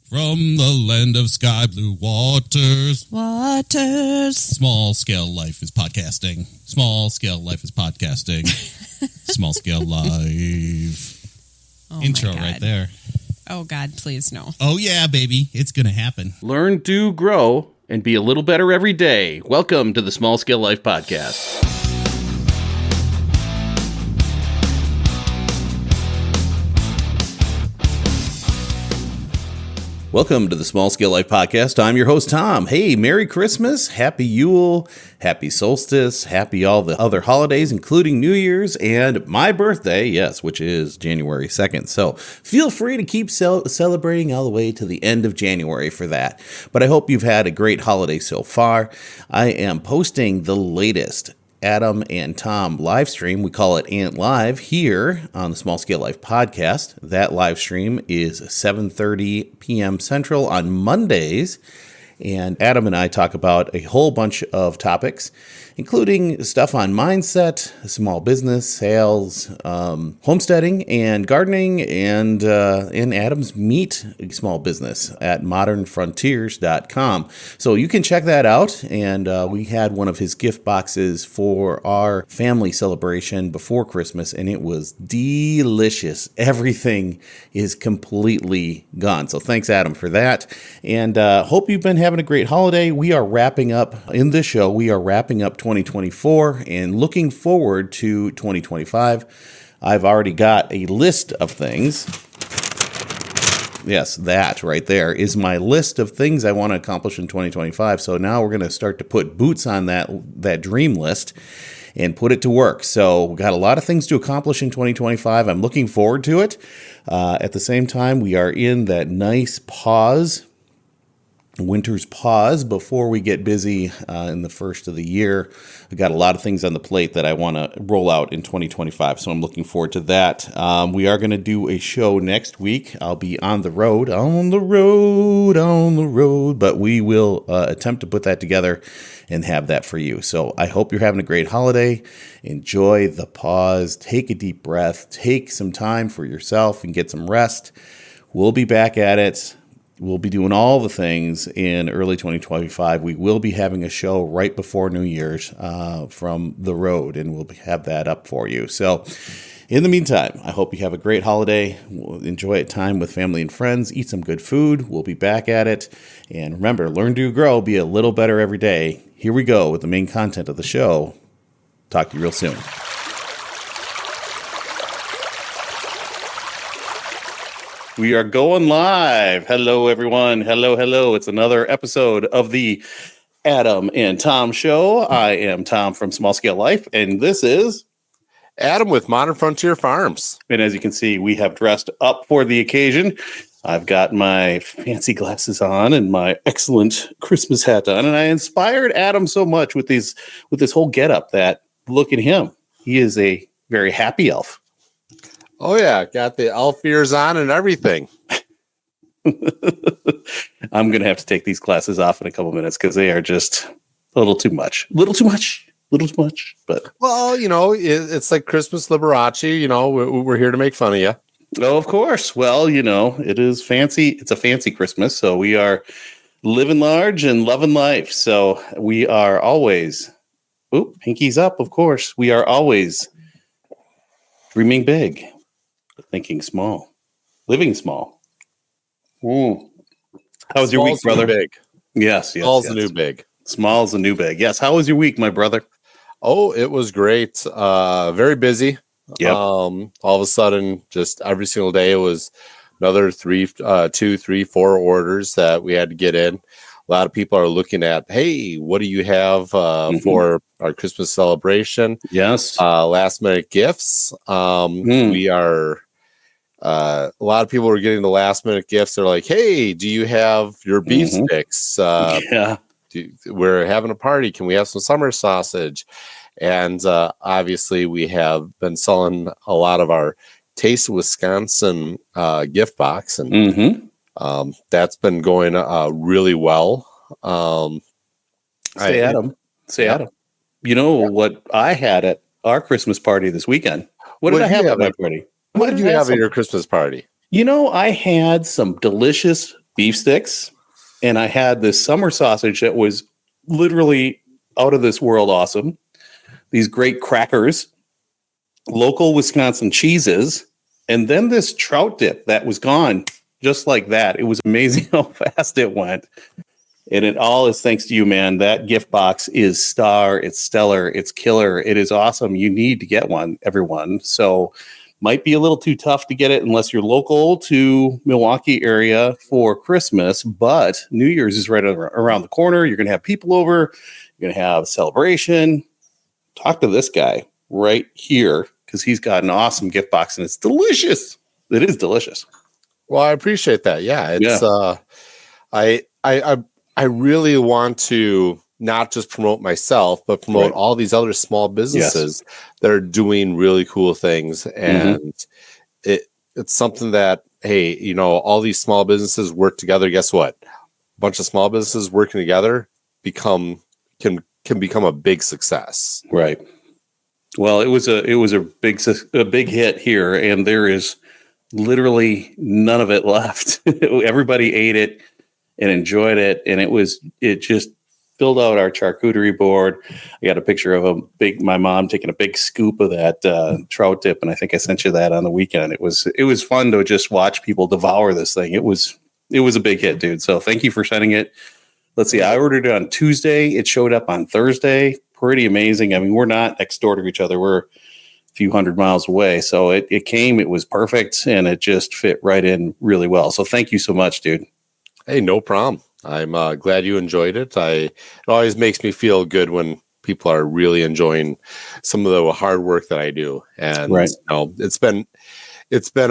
From the land of sky blue waters. Small scale life is podcasting. Small scale life is podcasting. Small scale life. Oh, Intro right there. Oh, God, please, no. Oh, yeah, baby. It's going to happen. Learn, do, grow, and be a little better every day. Welcome to the Small Scale Life Podcast. Welcome to the Small Scale Life Podcast. I'm your host, Tom. Hey, Merry Christmas, Happy Yule, Happy Solstice, Happy all the other holidays, including New Year's and my birthday, yes, which is January 2nd. So feel free to keep celebrating all the way to the end of January for that. But I hope you've had a great holiday so far. I am posting the latest Adam and Tom live stream. We call it Ant Live here on the Small Scale Life Podcast. That live stream is 7:30 p.m. Central on Mondays. And Adam and I talk about a whole bunch of topics, including stuff on mindset, small business, sales, homesteading, and gardening, and Adam's meat small business at modernfrontiers.com. So you can check that out. And we had one of his gift boxes for our family celebration before Christmas, and it was delicious. Everything is completely gone. So thanks, Adam, for that. And hope you've been having a great holiday. We are wrapping up in this show. We are wrapping up 2024 and looking forward to 2025. I've already got a list of things. Yes, that right there is my list of things I want to accomplish in 2025. So now we're going to start to put boots on that dream list and put it to work. So we've got a lot of things to accomplish in 2025. I'm looking forward to it. At the same time, we are in that nice winter's pause before we get busy in the first of the year. I've got a lot of things on the plate that I want to roll out in 2025, so I'm looking forward to that. We are going to do a show next week. I'll be on the road, but we will attempt to put that together and have that for you. So I hope you're having a great holiday. Enjoy the pause. Take a deep breath. Take some time for yourself and get some rest. We'll be back at it. We'll be doing all the things in early 2025. We will be having a show right before New Year's from the road, and we'll have that up for you. So in the meantime, I hope you have a great holiday. We'll enjoy time with family and friends. Eat some good food. We'll be back at it. And remember, learn, do, grow, be a little better every day. Here we go with the main content of the show. Talk to you real soon. We are going live. Hello, everyone. Hello. It's another episode of the Adam and Tom Show. I am Tom from Small Scale Life, and this is Adam with Modern Frontier Farms. And as you can see, we have dressed up for the occasion. I've got my fancy glasses on and my excellent Christmas hat on, and I inspired Adam so much with this whole getup that look at him. He is a very happy elf. Oh, yeah. Got the elf ears on and everything. I'm going to have to take these glasses off in a couple minutes because they are just a little too much. But well, it's like Christmas Liberace. We're here to make fun of you. Oh, of course. Well, it is fancy. It's a fancy Christmas. So we are living large and loving life. So we are always, pinkies up, of course. We are always dreaming big. Thinking small, living small. How was your week, brother? Big. Yes. Small's the new big. Small's the new big. Yes. How was your week, my brother? Oh, it was great. Very busy. Yep. All of a sudden, just every single day, it was another 2, 3, 4 orders that we had to get in. A lot of people are looking at, hey, what do you have for our Christmas celebration? Yes. Last minute gifts. We are. A lot of people are getting the last minute gifts. They're like, hey, do you have your beef sticks? We're having a party. Can we have some summer sausage? And obviously, we have been selling a lot of our Taste of Wisconsin gift box. And that's been going really well. Adam. You know what I had at our Christmas party this weekend? What did I have at my party? What did you have at your Christmas party? I had some delicious beef sticks, and I had this summer sausage that was literally out of this world awesome. These great crackers, local Wisconsin cheeses, and then this trout dip that was gone just like that. It was amazing how fast it went. And it all is thanks to you, man. That gift box is it's stellar, it's killer. It is awesome. You need to get one, everyone. So might be a little too tough to get it unless you're local to Milwaukee area for Christmas, but New Year's is right around the corner. You're going to have people over. You're going to have a celebration. Talk to this guy right here because he's got an awesome gift box and it's delicious. It is delicious. Well, I appreciate that. Yeah, I really want to not just promote myself, but promote all these other small businesses that are doing really cool things. And it's something that, hey, you know, all these small businesses work together. Guess what? A bunch of small businesses working together can become a big success. Right. Well, it was a big hit here, and there is literally none of it left. Everybody ate it and enjoyed it, and it just filled out our charcuterie board. I got a picture of my mom taking a big scoop of that trout dip, and I think I sent you that on the weekend. It was fun to just watch people devour this thing. It was a big hit, dude. So thank you for sending it. Let's see. I ordered it on Tuesday. It showed up on Thursday. Pretty amazing. I mean, we're not next door to each other. We're a few hundred miles away. So it came. It was perfect, and it just fit right in really well. So thank you so much, dude. Hey, no problem. I'm glad you enjoyed it. It always makes me feel good when people are really enjoying some of the hard work that I do. And you know, it's been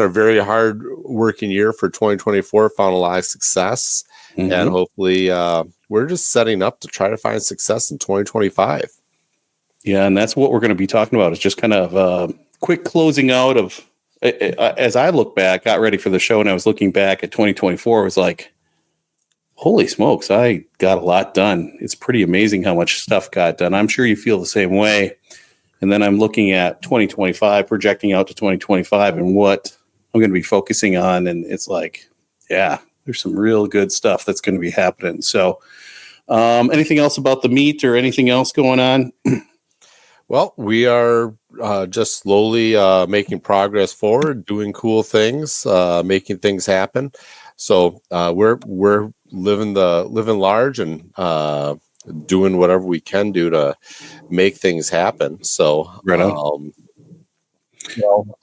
a very hard working year for 2024. Found a lot of success, and hopefully we're just setting up to try to find success in 2025. Yeah, and that's what we're going to be talking about. It's just kind of quick closing out of. As I look back, got ready for the show, and I was looking back at 2024. It was like, holy smokes, I got a lot done. It's pretty amazing how much stuff got done. I'm sure you feel the same way. And then I'm looking at 2025, projecting out to 2025 and what I'm going to be focusing on. And it's like, yeah, there's some real good stuff that's going to be happening. So anything else about the meat or anything else going on? Well, we are just slowly making progress forward, doing cool things, making things happen. So we're living large and doing whatever we can do to make things happen. So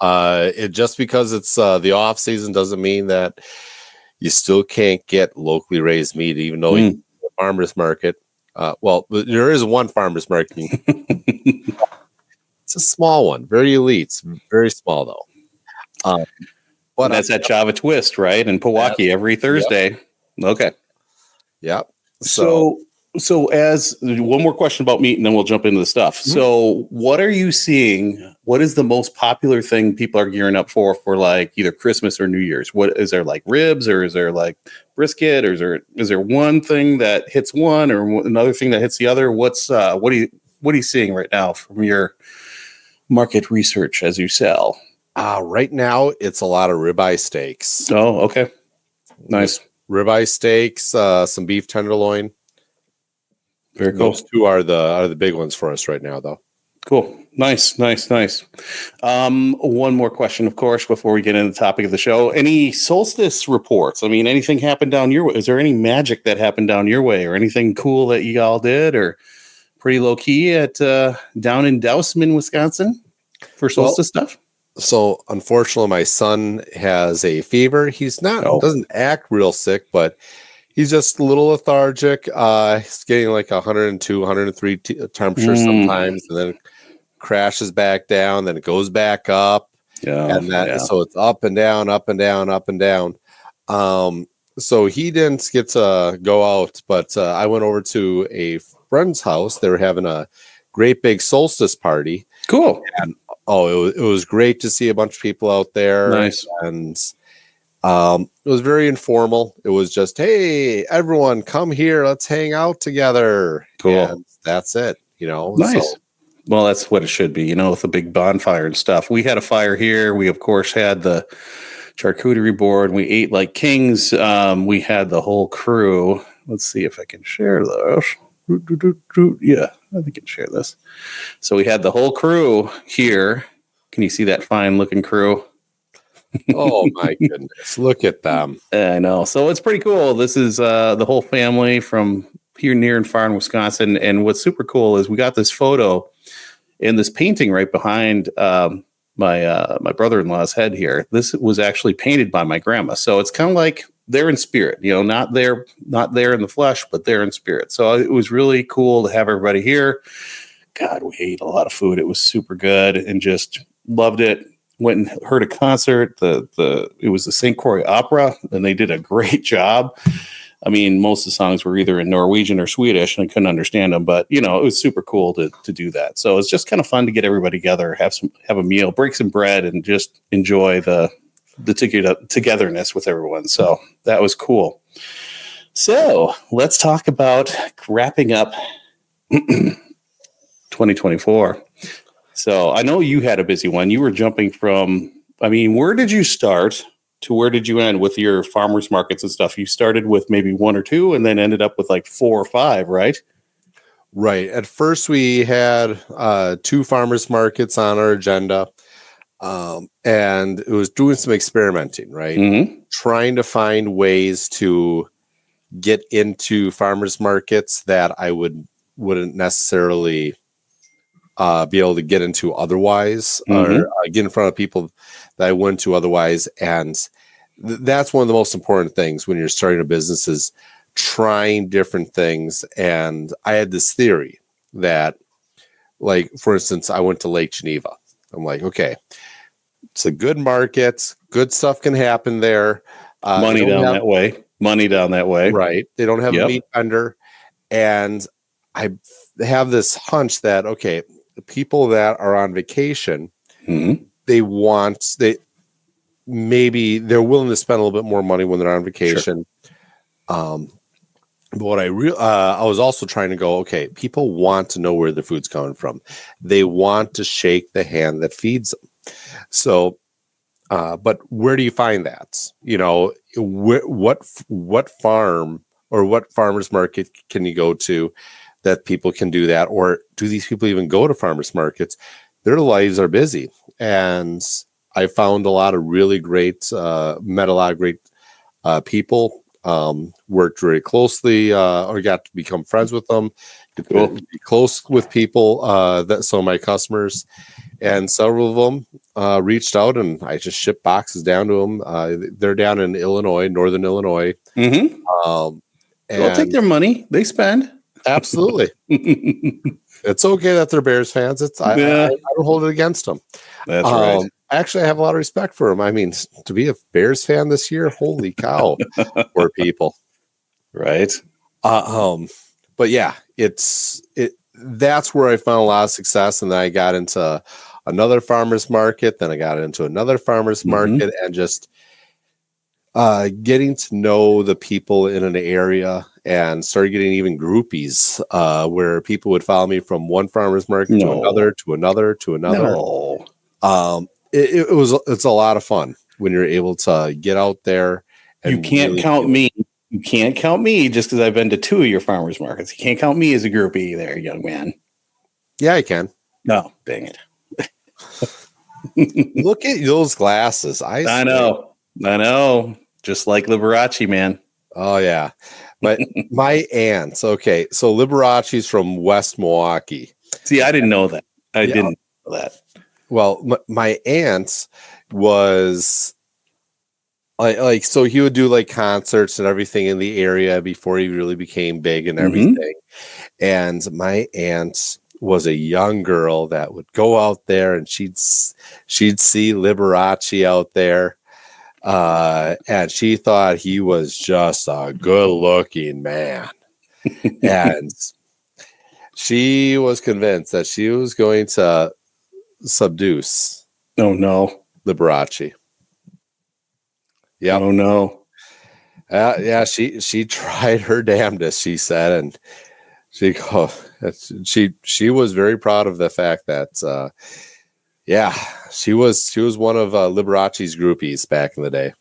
it just because it's the off season doesn't mean that you still can't get locally raised meat, even though you a farmers market. Well, there is one farmers market. It's a small one, very elite, very small though. But that's at Java Twist, right? In Pewaukee every Thursday. Yep. Okay. Yep. So as one more question about meat, and then we'll jump into the stuff. So what are you seeing? What is the most popular thing people are gearing up for like either Christmas or New Year's? What is there, like ribs, or is there like brisket, or is there one thing that hits one or another thing that hits the other? What are you seeing right now from your market research as you sell? Right now, it's a lot of ribeye steaks. Oh, okay. Nice. Ribeye steaks, some beef tenderloin. Very cool. Those two are the big ones for us right now, though. Cool. Nice. One more question, of course, before we get into the topic of the show. Any solstice reports? I mean, anything happened down your way? Is there any magic that happened down your way, or anything cool that you all did, or pretty low key at down in Dousman, Wisconsin for solstice stuff? So unfortunately, my son has a fever. He's doesn't act real sick, but he's just a little lethargic. He's getting like 102, 103 temperature sometimes, and then crashes back down. Then it goes back up, so it's up and down, up and down, up and down. So he didn't get to go out, but I went over to a friend's house. They were having a great big solstice party. Cool. And it was great to see a bunch of people out there. Nice. And it was very informal. It was just, hey, everyone, come here. Let's hang out together. Cool. And that's it, Nice. So, well, that's what it should be, with a big bonfire and stuff. We had a fire here. We, of course, had the charcuterie board. We ate like kings. We had the whole crew. Let's see if I can share this. Yeah, I think I can share this. So we had the whole crew here. Can you see that fine looking crew? Oh my goodness. Look at them. I know. So it's pretty cool. This is the whole family from here near and far in Wisconsin. And what's super cool is we got this photo and this painting right behind my brother-in-law's head here. This was actually painted by my grandma. So it's kind of like they're in spirit, not there in the flesh, but they're in spirit. So it was really cool to have everybody here. God, we ate a lot of food. It was super good and just loved it. Went and heard a concert. It was the St. Croix Opera, and they did a great job. I mean, most of the songs were either in Norwegian or Swedish, and I couldn't understand them. But it was super cool to do that. So it's just kind of fun to get everybody together, have a meal, break some bread, and just enjoy the togetherness with everyone. So that was cool. So let's talk about wrapping up 2024. So I know you had a busy one. You were jumping from, where did you start to where did you end with your farmers markets and stuff? You started with maybe 1 or 2 and then ended up with like 4 or 5, right? Right. At first we had 2 farmers markets on our agenda. And it was doing some experimenting, right? Mm-hmm. Trying to find ways to get into farmers markets that I wouldn't necessarily be able to get into otherwise, or get in front of people that I wouldn't to otherwise. And that's one of the most important things when you're starting a business is trying different things. And I had this theory that, like, for instance, I went to Lake Geneva. I'm like, okay, it's a good market. Good stuff can happen there. Money down that way. Right. They don't have a meat vendor. And I have this hunch that, okay, the people that are on vacation, they're willing to spend a little bit more money when they're on vacation. Sure. But what I was also trying to go, okay, people want to know where the food's coming from. They want to shake the hand that feeds them. So, but where do you find that? What farm or what farmers market can you go to that people can do that? Or do these people even go to farmers markets? Their lives are busy. And I found a lot of really great, met a lot of great people, worked very closely, or got to become friends with them, be close with people, that some of my customers, and several of them reached out, and I just shipped boxes down to them. They're down in Illinois, Northern Illinois. And they'll take their money. They spend. Absolutely. It's okay that they're Bears fans. I don't hold it against them. That's right. Actually, I have a lot of respect for them. I mean, to be a Bears fan this year, holy cow, poor people. Right. But yeah, that's where I found a lot of success. And then I got into another farmer's market. Then I got into another farmer's market, and just getting to know the people in an area, and started getting even groupies, where people would follow me from one farmer's market to another, to another, to another. It's a lot of fun when you're able to get out there. And you can't count me. You can't count me just because I've been to 2 of your farmers markets. You can't count me as a groupie there, young man. Yeah, I can. No, dang it. Look at those glasses. I know. Just like Liberace, man. Oh, yeah. But my aunts, okay, so Liberace's from West Milwaukee. See, I didn't know that. I didn't know that. Well, my aunt was like, so he would do like concerts and everything in the area before he really became big and everything. And my aunt was a young girl that would go out there, and she'd see Liberace out there. And she thought he was just a good-looking man. And she was convinced that she was going to subduce Liberace. Yeah. Oh no. Yeah, she tried her damnedest, she said, and she was very proud of the fact that Yeah, she was one of Liberace's groupies back in the day.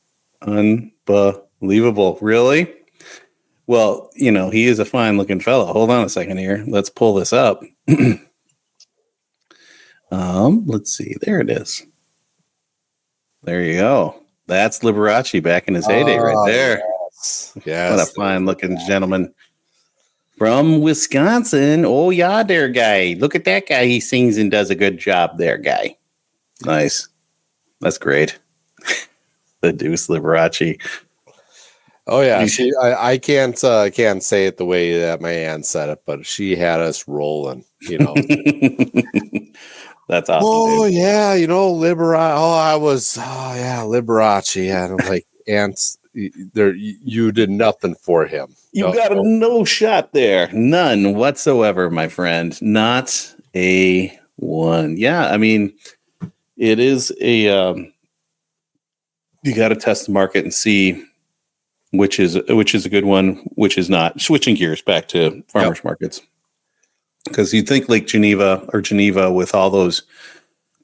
Unbelievable. Really? Well, he is a fine looking fellow. Hold on a second here. Let's pull this up. Let's see. There it is. There you go. That's Liberace back in his heyday right there. Yes. What a fine looking gentleman. From Wisconsin. Oh, yeah, there, guy. Look at that guy. He sings and does a good job there, guy. Nice. That's great. The Deuce Liberace. Oh yeah, I can't say it the way that my aunt said it, but she had us rolling, That's awesome. Oh dude. Yeah, Liberace. Liberace. Yeah, and I'm like, Aunt, you did nothing for him. You got no shot there, none whatsoever, my friend. Not a one. Yeah, I mean, it is a. You got to test the market and see which is a good one, which is not. Switching gears back to farmers markets, because you'd think Lake Geneva with all those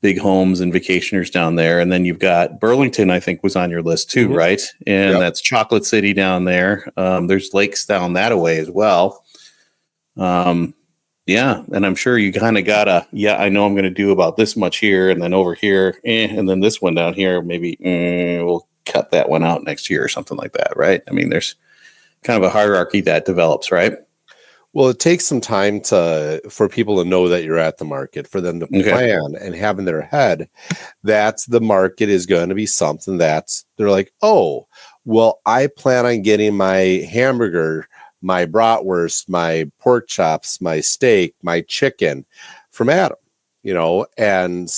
big homes and vacationers down there, and then you've got Burlington. I think was on your list too, right? And that's Chocolate City down there. There's lakes down that away as well. Yeah, and I'm sure you kind of gotta. Yeah, I know I'm going to do about this much here, and then over here, and then this one down here. Maybe we'll cut that one out next year or something like that, right? I mean, there's kind of a hierarchy that develops, right? Well, it takes some time for people to know that you're at the market, for them to plan and have in their head that the market is going to be something that's they're like, oh, well, I plan on getting my hamburger, my bratwurst, my pork chops, my steak, my chicken from Adam, and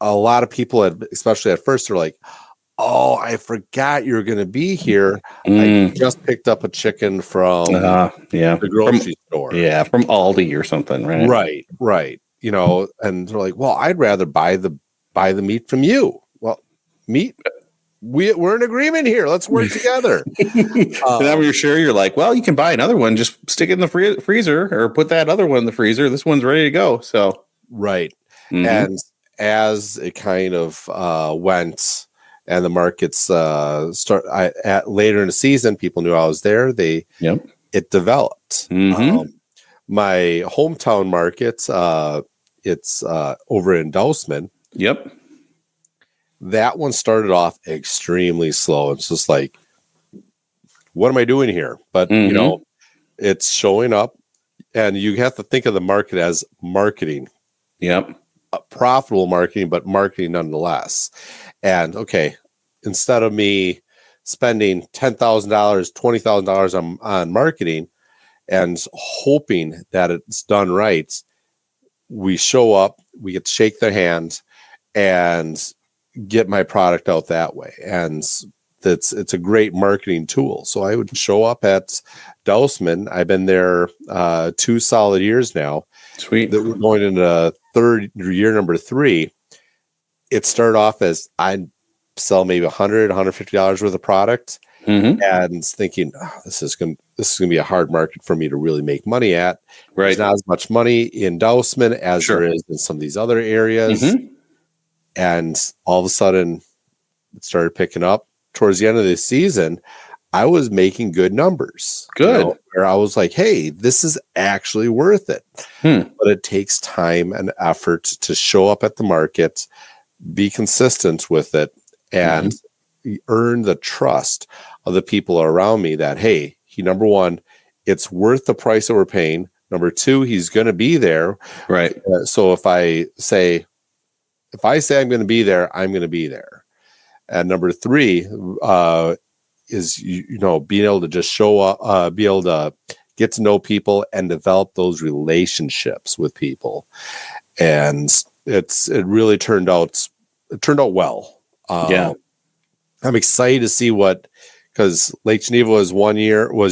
a lot of people, especially at first, are like, oh, I forgot you're going to be here. I just picked up a chicken from the grocery store. Yeah, from Aldi or something, right? Right. And they're like, well, I'd rather buy the meat from you. Well, meat, we're in agreement here. Let's work together. And then when you're sure, you're like, well, you can buy another one. Just stick it in the freezer or put that other one in the freezer. This one's ready to go. So, right. And as it kind of went, and the markets later in the season, people knew I was there. It developed. My hometown market, it's over in Dousman. Yep. That one started off extremely slow. It's just like, what am I doing here? But it's showing up, and you have to think of the market as marketing. Yep. Profitable marketing, but marketing nonetheless. And instead of me spending $10,000, $20,000 on marketing and hoping that it's done right, we show up, we get to shake their hand and get my product out that way. And it's a great marketing tool. So I would show up at Dousman. I've been there 2 solid years now. Sweet. That we're going into year number 3. It started off as I sell maybe $100, $150 worth of product, and thinking, this is going to be a hard market for me to really make money at. Right. There's not as much money in Dousman as there is in some of these other areas. And all of a sudden, it started picking up. Towards the end of the season, I was making good numbers. Good. Where I was like, hey, this is actually worth it. But it takes time and effort to show up at the market, be consistent with it, and earn the trust of the people around me that, hey, number one, it's worth the price that we're paying. Number 2, he's going to be there. Right. So if I say I'm going to be there, I'm going to be there. And number 3 is, being able to just show up, be able to get to know people and develop those relationships with people. And it really turned out well. I'm excited to see because Lake Geneva was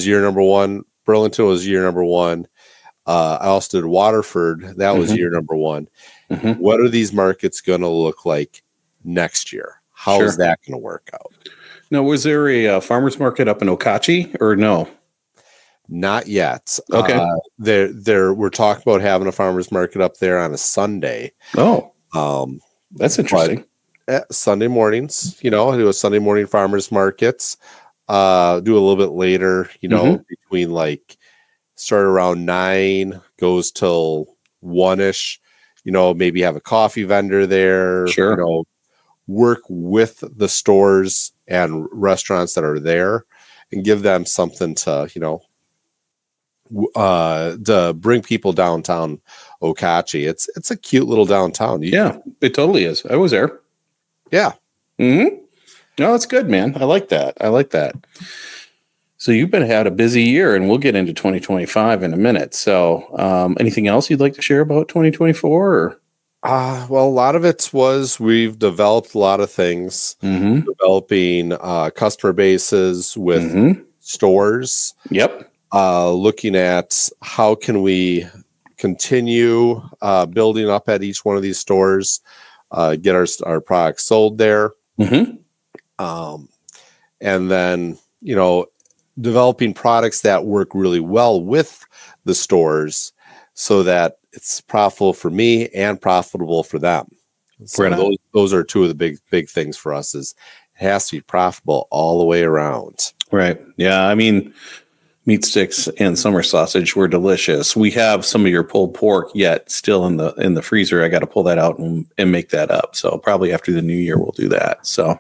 year number 1. Burlington was year number 1. I also did Waterford. That was year number 1. What are these markets going to look like next year? How is that going to work out? Now, was there a farmer's market up in Okauchee or no? Not yet. Okay. We're talking about having a farmer's market up there on a Sunday. Oh. That's interesting. Sunday mornings, I do a Sunday morning farmers markets. Do a little bit later, between like start around 9, goes till 1-ish. Maybe have a coffee vendor there. Sure. Work with the stores and restaurants that are there, and give them something to to bring people downtown Okauchee. It's a cute little downtown. Yeah, it totally is. I was there. Yeah. Mm-hmm. No, that's good, man. I like that. So you've had a busy year, and we'll get into 2025 in a minute. So anything else you'd like to share about 2024? Or? Well, a lot of it was we've developed a lot of things, developing customer bases with stores. Yep. Looking at how can we continue building up at each one of these stores, get our products sold there. And then, developing products that work really well with the stores so that it's profitable for me and profitable for them. So those are two of the big things for us. Is it has to be profitable all the way around. Right. Yeah. I mean, meat sticks and summer sausage were delicious. We have some of your pulled pork yet still in the freezer. I got to pull that out and make that up. So probably after the new year, we'll do that. So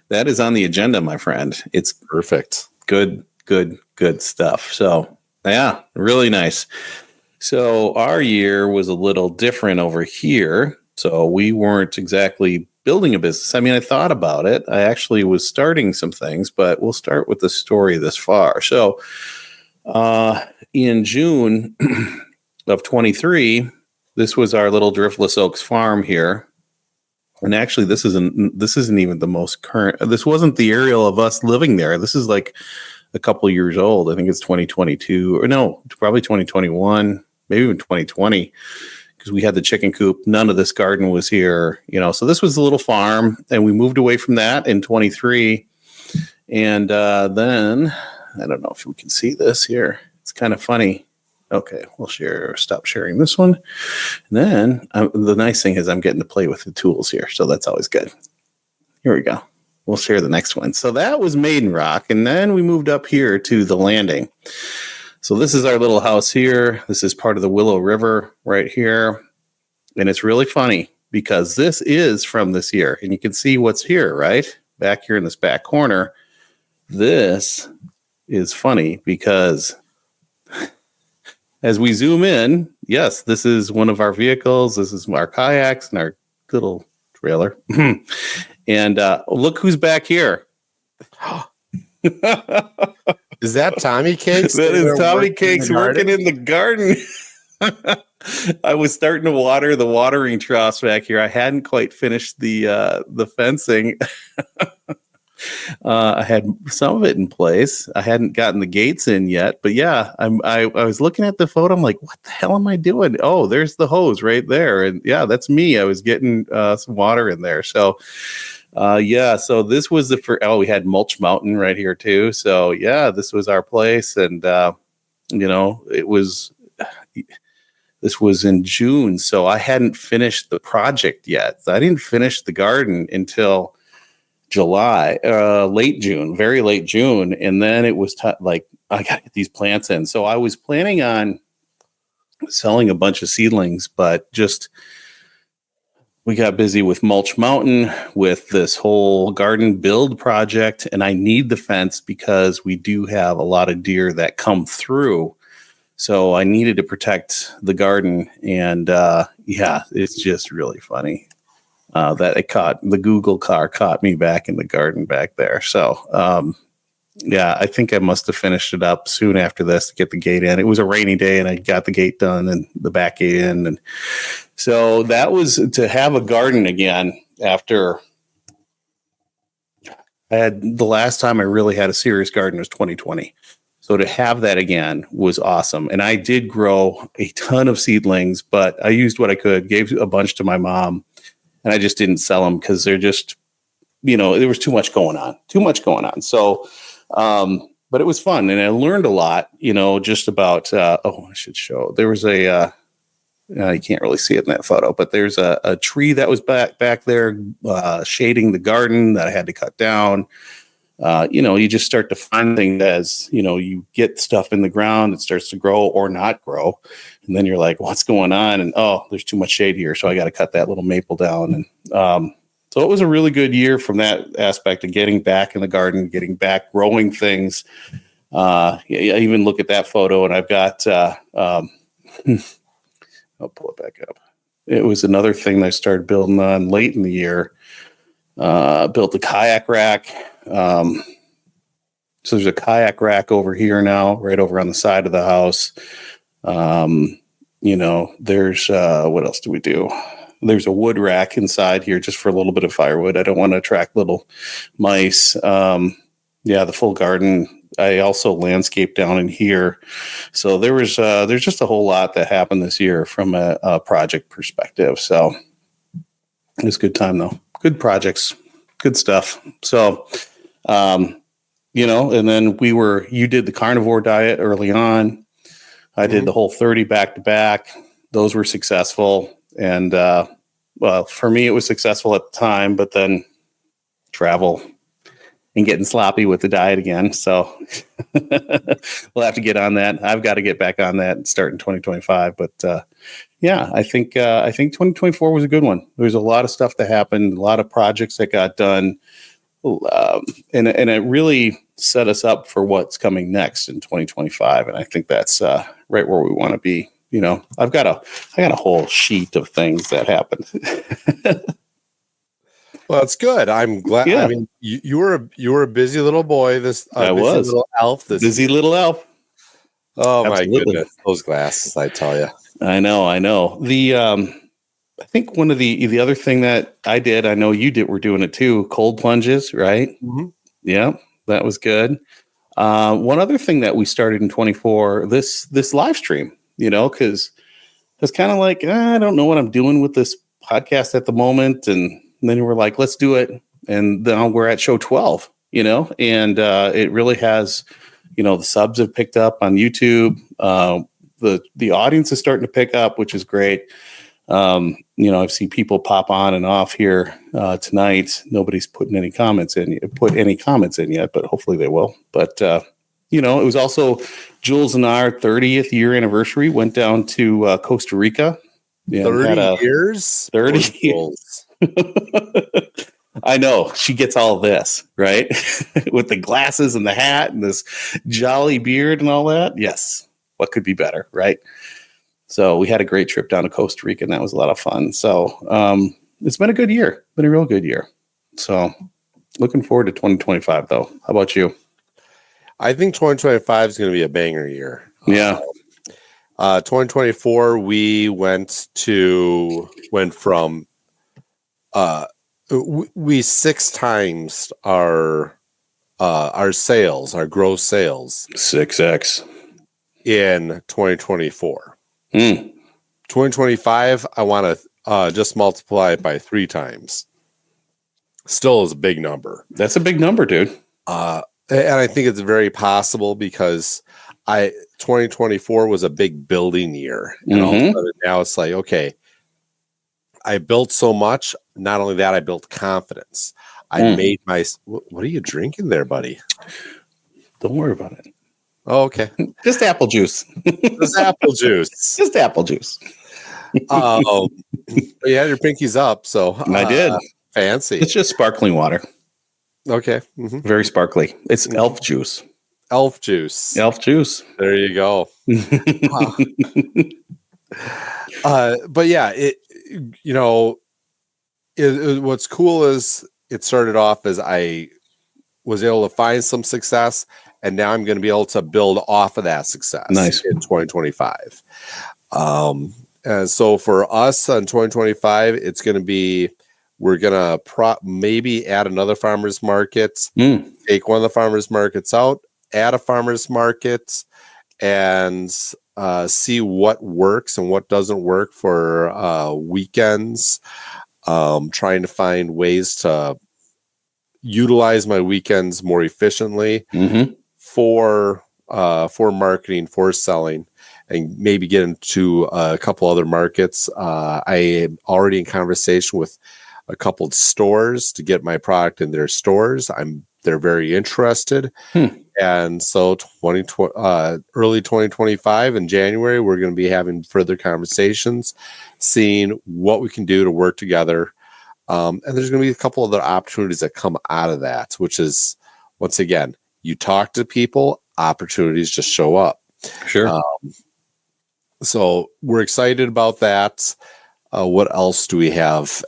that is on the agenda, my friend. It's perfect. Good stuff. So yeah, really nice. So our year was a little different over here. So we weren't exactly building a business. I mean, I thought about it. I actually was starting some things, but we'll start with the story this far. So in June of 23, this was our little Driftless Oaks farm here. And actually, this isn't even the most current. This wasn't the aerial of us living there. This is like a couple years old. I think it's 2022, or no, probably 2021, maybe even 2020, because we had the chicken coop. None of this garden was here, So this was a little farm, and we moved away from that in 23. And then I don't know if we can see this here. It's kind of funny. Okay, we'll stop sharing this one. And then the nice thing is I'm getting to play with the tools here. So that's always good. Here we go. We'll share the next one. So that was Maiden Rock. And then we moved up here to the landing. So this is our little house here. This is part of the Willow River right here. And it's really funny because this is from this year. And you can see what's here, right? Back here in this back corner. This is funny because as we zoom in, yes, this is one of our vehicles. This is our kayaks and our little trailer. And look who's back here. Is that Tommy Cakes? That is Tommy Cakes working in the garden. I was starting to water the watering troughs back here. I hadn't quite finished the fencing. I had some of it in place. I hadn't gotten the gates in yet, but yeah, I was looking at the photo. I'm like, what the hell am I doing? Oh, there's the hose right there. And yeah, that's me. I was getting some water in there. So so this was we had Mulch Mountain right here too. So yeah, this was our place. And, this was in June. So I hadn't finished the project yet. I didn't finish the garden until July, late June, very late June. And then it was I got to get these plants in. So I was planning on selling a bunch of seedlings, but we got busy with Mulch Mountain, with this whole garden build project. And I need the fence because we do have a lot of deer that come through. So I needed to protect the garden. And it's just really funny. That the Google car caught me back in the garden back there. So, I think I must have finished it up soon after this to get the gate in. It was a rainy day and I got the gate done and the back gate in. And so that was to have a garden again after the last time I really had a serious garden was 2020. So to have that again was awesome. And I did grow a ton of seedlings, but I used what I could, gave a bunch to my mom. And I just didn't sell them because they're just, there was too much going on. So, but it was fun. And I learned a lot, just about, I should show. There was You can't really see it in that photo, but there's a tree that was back there shading the garden that I had to cut down. You just start to find things as, you get stuff in the ground, it starts to grow or not grow. And then you're like, what's going on? And, there's too much shade here. So I got to cut that little maple down. And so it was a really good year from that aspect of getting back in the garden, getting back growing things. I even look at that photo and I've got, I'll pull it back up. It was another thing that I started building on late in the year. Built a kayak rack. So there's a kayak rack over here now, right over on the side of the house. There's, what else do we do? There's a wood rack inside here just for a little bit of firewood. I don't want to attract little mice. The full garden. I also landscaped down in here. So there's just a whole lot that happened this year from a project perspective. So it was a good time though. Good projects, good stuff. So, and then you did the carnivore diet early on. I did the whole 30 back to back. Those were successful. And, for me, it was successful at the time, but then travel and getting sloppy with the diet again. So we'll have to get on that. I've got to get back on that and start in 2025. But I think 2024 was a good one. There was a lot of stuff that happened, a lot of projects that got done. And it really set us up for what's coming next in 2025. And I think that's right where we want to be. I got a whole sheet of things that happened. Well, that's good. I'm glad. Yeah. I mean, you were a busy little boy. I was little elf. Busy little elf. Oh Absolutely. My goodness, those glasses! I tell you. I know. I think one of the other thing that I did, I know you were doing it too. Cold plunges, right? Mm-hmm. Yeah, that was good. One other thing that we started in 24, this live stream, because it's kind of like, I don't know what I'm doing with this podcast at the moment. And then we're like, let's do it. And then we're at show 12, and it really has, the subs have picked up on YouTube. The audience is starting to pick up, which is great. I've seen people pop on and off here tonight. Nobody's put any comments in yet, but hopefully they will. But it was also Jules and our 30th year anniversary. Went down to Costa Rica. 30 years. 30 years. I know she gets all this right with the glasses and the hat and this jolly beard and all that. Yes, what could be better, right? So we had a great trip down to Costa Rica, and that was a lot of fun. So it's been a good year, been a real good year. So looking forward to 2025, though. How about you? I think 2025 is going to be a banger year. Yeah. 2024, we went from we 6 times our sales, our gross sales. 6x in 2024. 2025, I want to just multiply it by 3 times. Still is a big number. That's a big number, dude. And I think it's very possible because 2024 was a big building year. And all of a sudden now it's like, okay, I built so much. Not only that, I built confidence. I made what are you drinking there, buddy? Don't worry about it. Oh, okay. Just apple juice. Just apple juice. Just apple juice. You had your pinkies up, so I did. Fancy. It's just sparkling water. Okay. Very sparkly. It's elf juice. Elf juice. Elf juice. There you go. But yeah, what's cool is it started off as I was able to find some success, and now I'm going to be able to build off of that success in 2025. And so for us in 2025, it's going to be, we're going to maybe add another farmer's market, take one of the farmer's markets out, add a farmer's market, and see what works and what doesn't work for weekends. Trying to find ways to utilize my weekends more efficiently for marketing, for selling. and maybe get into a couple other markets. I am already in conversation with a couple of stores to get my product in their stores. They're very interested. And so early 2025 in January, we're going to be having further conversations, seeing what we can do to work together. And there's going to be a couple other opportunities that come out of that, which is, once again, you talk to people, opportunities just show up. Sure. So we're excited about that. What else do we have?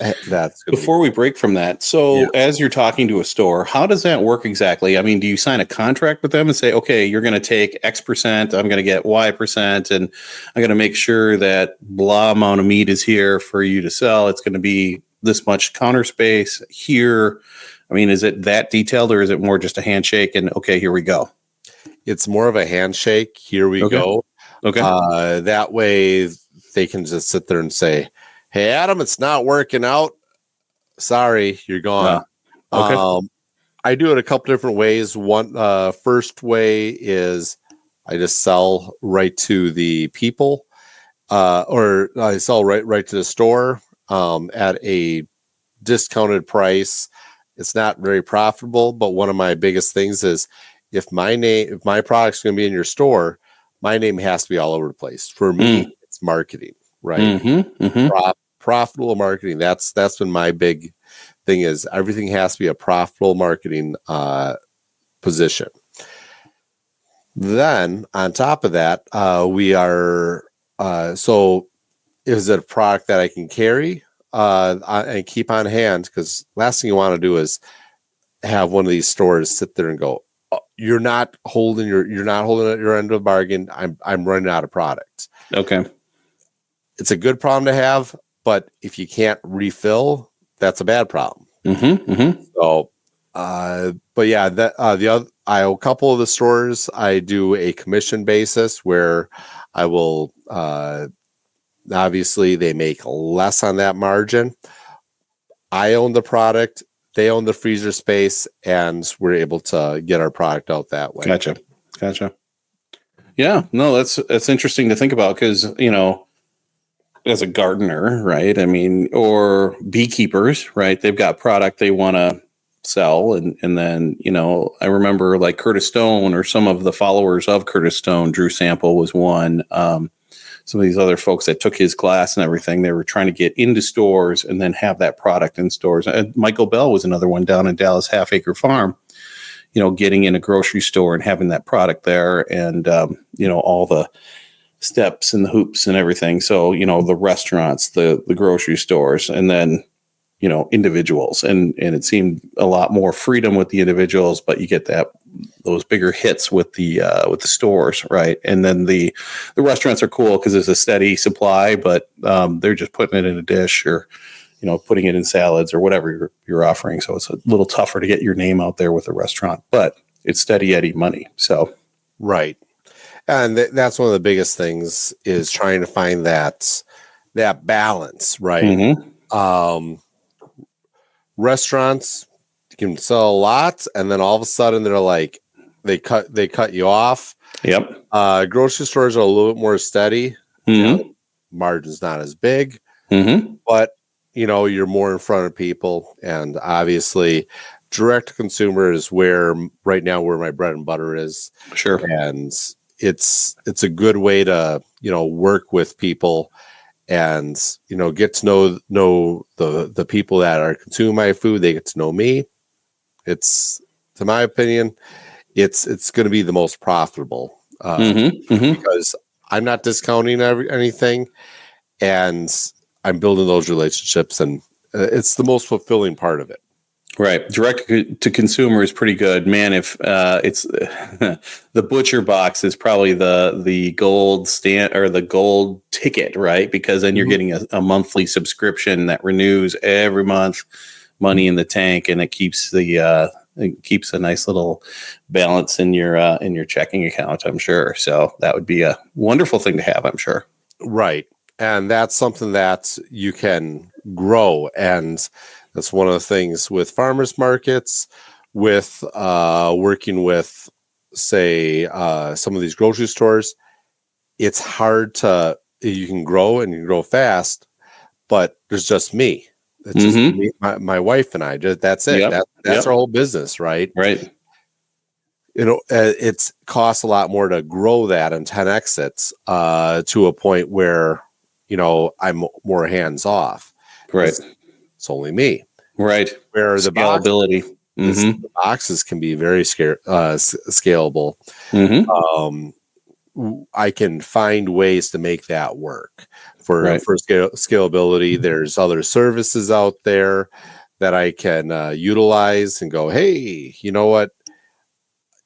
Before we break from that, so as you're talking to a store, how does that work exactly? I mean, do you sign a contract with them and say, okay, you're going to take X percent, I'm going to get Y percent, and I'm going to make sure that blah amount of meat is here for you to sell. It's going to be this much counter space here. I mean, is it that detailed, or is it more just a handshake and okay, here we go? It's more of a handshake. Here we go. Okay. That way they can just sit there and say, hey, Adam, it's not working out. Sorry, you're gone. Okay. I do it a couple different ways. One, first way is I just sell right to the people, or I sell right to the store at a discounted price. It's not very profitable, but one of my biggest things is if my product's going to be in your store, my name has to be all over the place. For me, it's marketing, right? Profitable marketing. That's been my big thing, is everything has to be a profitable marketing position. Then on top of that, we are so is it a product that I can carry and keep on hand? Because last thing you want to do is have one of these stores sit there and go, you're not holding your end of the bargain. I'm running out of product. Okay. It's a good problem to have, but if you can't refill, that's a bad problem. So, but yeah, a couple of the stores, I do a commission basis where I will, obviously they make less on that margin. I own the product. They own the freezer space, and we're able to get our product out that way. Gotcha. Yeah, no, that's interesting to think about, because, as a gardener, right? I mean, or beekeepers, right? They've got product they want to sell. And then, I remember like Curtis Stone, or some of the followers of Curtis Stone, Drew Sample was one. Some of these other folks that took his class and everything, they were trying to get into stores and then have that product in stores. And Michael Bell was another one down in Dallas Half Acre Farm, getting in a grocery store and having that product there, and, all the steps and the hoops and everything. So, the restaurants, the grocery stores, and then, individuals. And it seemed a lot more freedom with the individuals, but you get those bigger hits with the stores, right? And then the restaurants are cool because there's a steady supply, but they're just putting it in a dish, or putting it in salads, or whatever you're offering. So it's a little tougher to get your name out there with a restaurant, but it's steady Eddie money. So right, and that's one of the biggest things, is trying to find that balance, right? Restaurants can sell a lot, and then all of a sudden they're like, they cut you off. Yep. Grocery stores are a little bit more steady. Margin's not as big, but you're more in front of people, and obviously direct to consumer is where my bread and butter is. Sure. And it's a good way to work with people, and get to know the people that are consuming my food. They get to know me. It's, to my opinion, it's going to be the most profitable because I'm not discounting anything, and I'm building those relationships, and it's the most fulfilling part of it. Right. Direct to consumer is pretty good, man. If it's the butcher box is probably the gold stand, or the gold ticket, right? Because then you're getting a monthly subscription that renews every month, money in the tank, and it keeps a nice little balance in your checking account, I'm sure. So that would be a wonderful thing to have, I'm sure. Right. And that's something that you can grow. And that's one of the things with farmers markets, with working with, say, some of these grocery stores. it's hard you can grow and you can grow fast, but there's just me. It's just me, my wife and I. That's it. Yep. That's our whole business, right? Right. It's costs a lot more to grow that and 10x it to a point where, I'm more hands off. Right. It's only me. Right. Where the scalability. the boxes can be very scalable. I can find ways to make that work for scalability. There's other services out there that I can utilize and go, hey, you know what?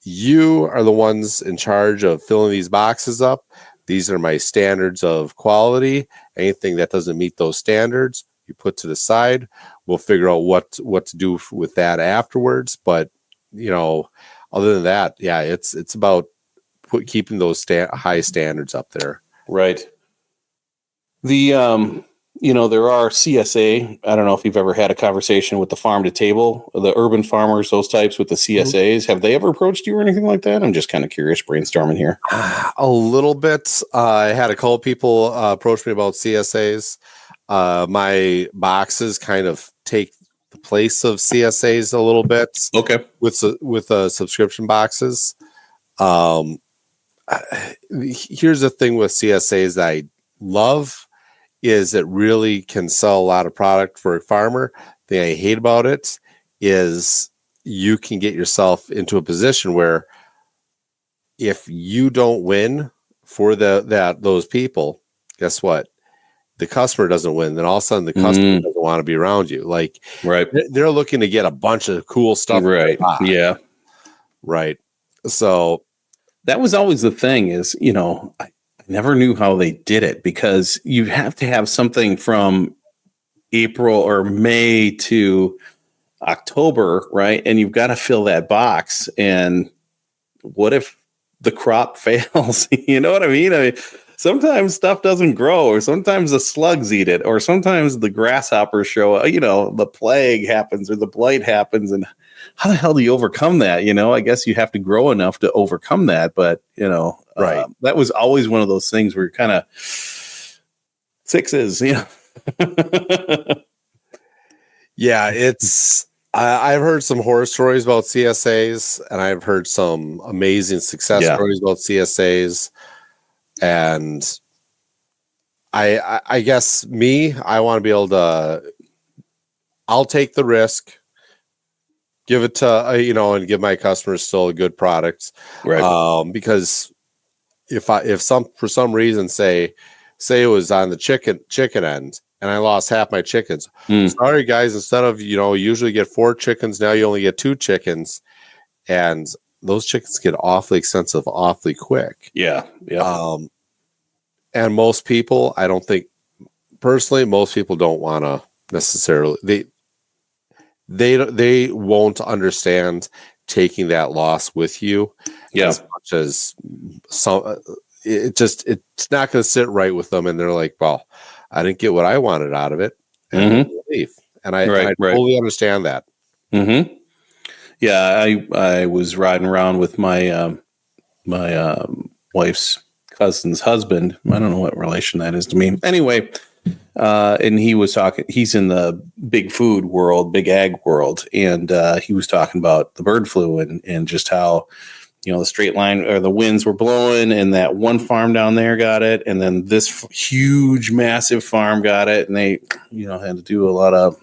You are the ones in charge of filling these boxes up. These are my standards of quality. Anything that doesn't meet those standards, you put to the side. We'll figure out what to do with that afterwards. But, other than that, yeah, it's about keeping those high standards up there. Right. The, there are CSA. I don't know if you've ever had a conversation with the farm to table, the urban farmers, those types with the CSAs. Have they ever approached you or anything like that? I'm just kind of curious, brainstorming here. A little bit. I had a couple people approach me about CSAs. My boxes kind of take the place of CSAs a little bit. Okay. With subscription boxes. Here's the thing with CSAs that I love is it really can sell a lot of product for a farmer. The thing I hate about it is you can get yourself into a position where if you don't win for those people, guess what? The customer doesn't win. Then all of a sudden the customer doesn't want to be around you. Like, right. They're looking to get a bunch of cool stuff. Right. Yeah. Right. So that was always the thing is, I never knew how they did it because you have to have something from April or May to October, right? And you've got to fill that box. And what if the crop fails? You know what I mean? Sometimes stuff doesn't grow, or sometimes the slugs eat it, or sometimes the grasshoppers show, the plague happens or the blight happens. And how the hell do you overcome that? I guess you have to grow enough to overcome that. But, right. That was always one of those things where you're kind of sixes, Yeah, I've heard some horror stories about CSAs, and I've heard some amazing success stories about CSAs. And I guess I want to be able to, I'll take the risk, give it to, and give my customers still a good product. Right. Because for some reason, say it was on the chicken end and I lost half my chickens. Sorry guys, instead of, usually get 4 chickens, now you only get 2 chickens. And those chickens get awfully expensive, awfully quick. Yeah. Yeah. And most people, I don't think personally, most people don't want to necessarily, they won't understand taking that loss with you as much as some, it's not going to sit right with them. And they're like, well, I didn't get what I wanted out of it. And leave. And I totally understand that. Mm-hmm. Yeah, I was riding around with my wife's cousin's husband. I don't know what relation that is to me. Anyway, and he was talking. He's in the big food world, big ag world, and he was talking about the bird flu and just how the straight line or the winds were blowing, and that one farm down there got it, and then this huge, massive farm got it, and they had to do a lot of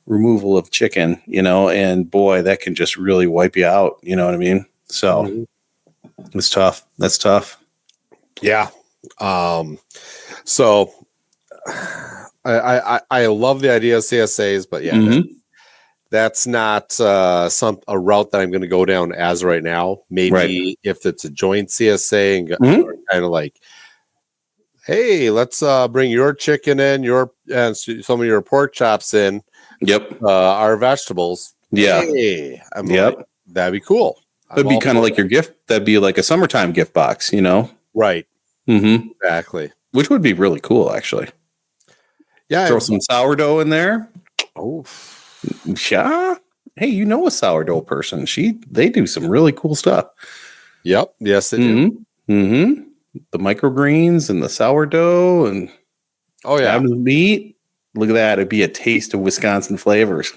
removal of chicken, and boy, that can just really wipe you out. You know what I mean? So it's tough. That's tough. Yeah. So I love the idea of CSAs, but that's not a route that I'm going to go down as right now. Maybe if it's a joint CSA and kind of like, hey, let's bring your chicken in, and some of your pork chops in. Yep. Our vegetables. Yeah. Hey, like, that'd be cool. That'd be kind of like your gift. That'd be like a summertime gift box, Right. Mm-hmm. Exactly. Which would be really cool, actually. Yeah. Throw some sourdough in there. Oh. Yeah. Hey, a sourdough person. They do some really cool stuff. Yep. Yes, they do. Mm-hmm. the microgreens and the sourdough and the meat. Look at that. It'd be a taste of Wisconsin flavors.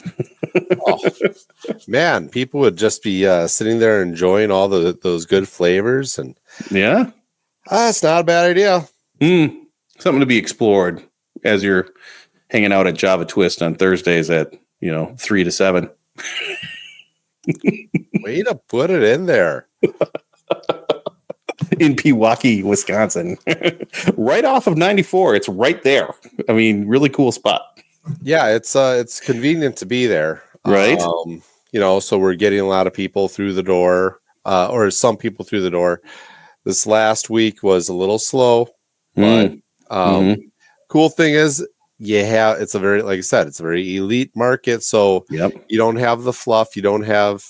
Man, people would just be sitting there enjoying all those good flavors. And it's not a bad idea. Something to be explored as you're hanging out at Java Twist on Thursdays at 3 to 7. Way to put it in there. In Pewaukee, Wisconsin. Right off of 94. It's right there. I mean, really cool spot. Yeah, it's convenient to be there. Right. So we're getting a lot of people through the door, or some people through the door. This last week was a little slow, but cool thing is it's a very, like I said, it's a very elite market. So you don't have the fluff. You don't have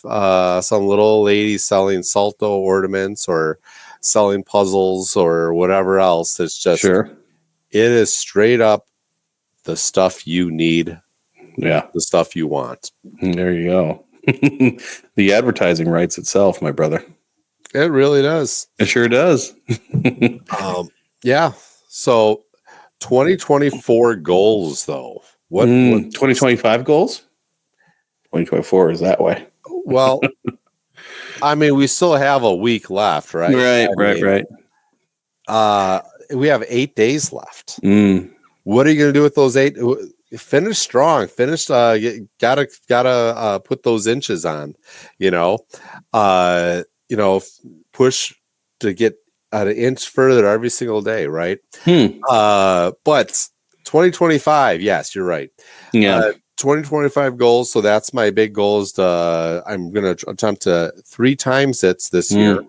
some little lady selling salto ornaments or selling puzzles or whatever else. It's just, it is straight up the stuff you need. Yeah. The stuff you want. There you go. The advertising writes itself, my brother. It really does. It sure does. Yeah. So 2024 goals, though. What 2025 goals? 2024 is that way. Well, I mean, we still have a week left, right? Right. We have 8 days left. What are you going to do with those 8? Finish strong. Gotta put those inches on. Push to get an inch further every single day, right? But 2025, yes, you're right. 2025 goals. So that's my big goal is I'm going to attempt to 3 times it this year.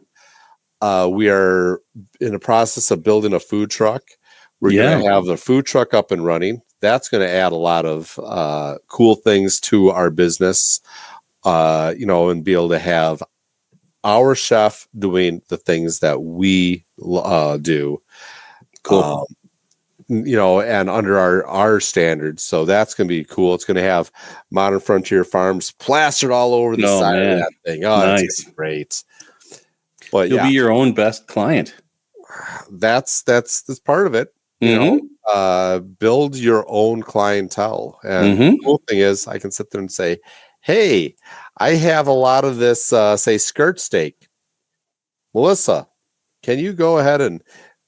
We are in the process of building a food truck. We're going to have the food truck up and running. That's going to add a lot of cool things to our business, and be able to have our chef doing the things that we do. Cool. And under our standards. So that's going to be cool. It's going to have Modern Frontier Farms plastered all over the side of that thing. Oh, nice. It's gonna be great. But you'll be your own best client. That's part of it. Build your own clientele. And the cool thing is I can sit there and say, hey, I have a lot of this, say, skirt steak. Melissa, can you go ahead and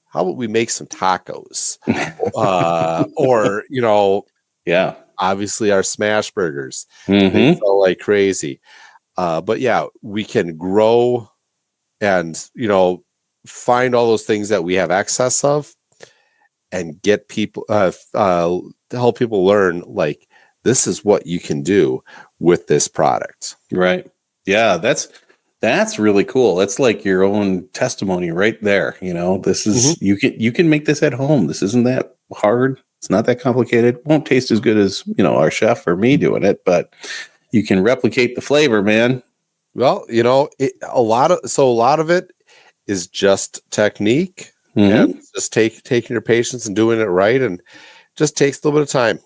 how about we make some tacos? Or, obviously our smash burgers. They sell like crazy. But yeah, we can grow and, find all those things that we have excess of and get people, help people learn, like, this is what you can do with this product. Right. Yeah, that's really cool. That's like your own testimony right there. This is you can make this at home. This isn't that hard. It's not that complicated. It won't taste as good as, our chef or me doing it, but you can replicate the flavor, man. Well, a lot of it is just technique and just taking your patience and doing it right, and just takes a little bit of time.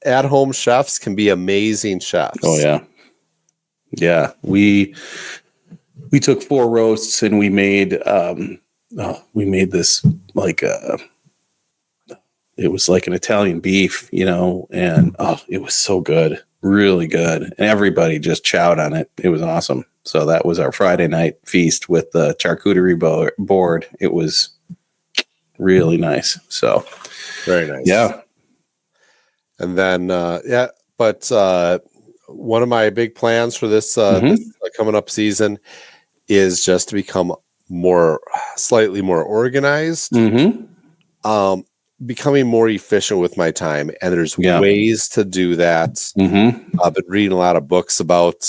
At-home chefs can be amazing chefs. Oh yeah. Yeah. We took 4 roasts and we made this like it was like an Italian beef, and it was so good. Really good. And everybody just chowed on it. It was awesome. So that was our Friday night feast with the charcuterie board. It was really nice. So very nice. Yeah. And then, but one of my big plans for this coming up season is just to become slightly more organized, becoming more efficient with my time. And there's ways to do that. I've been reading a lot of books about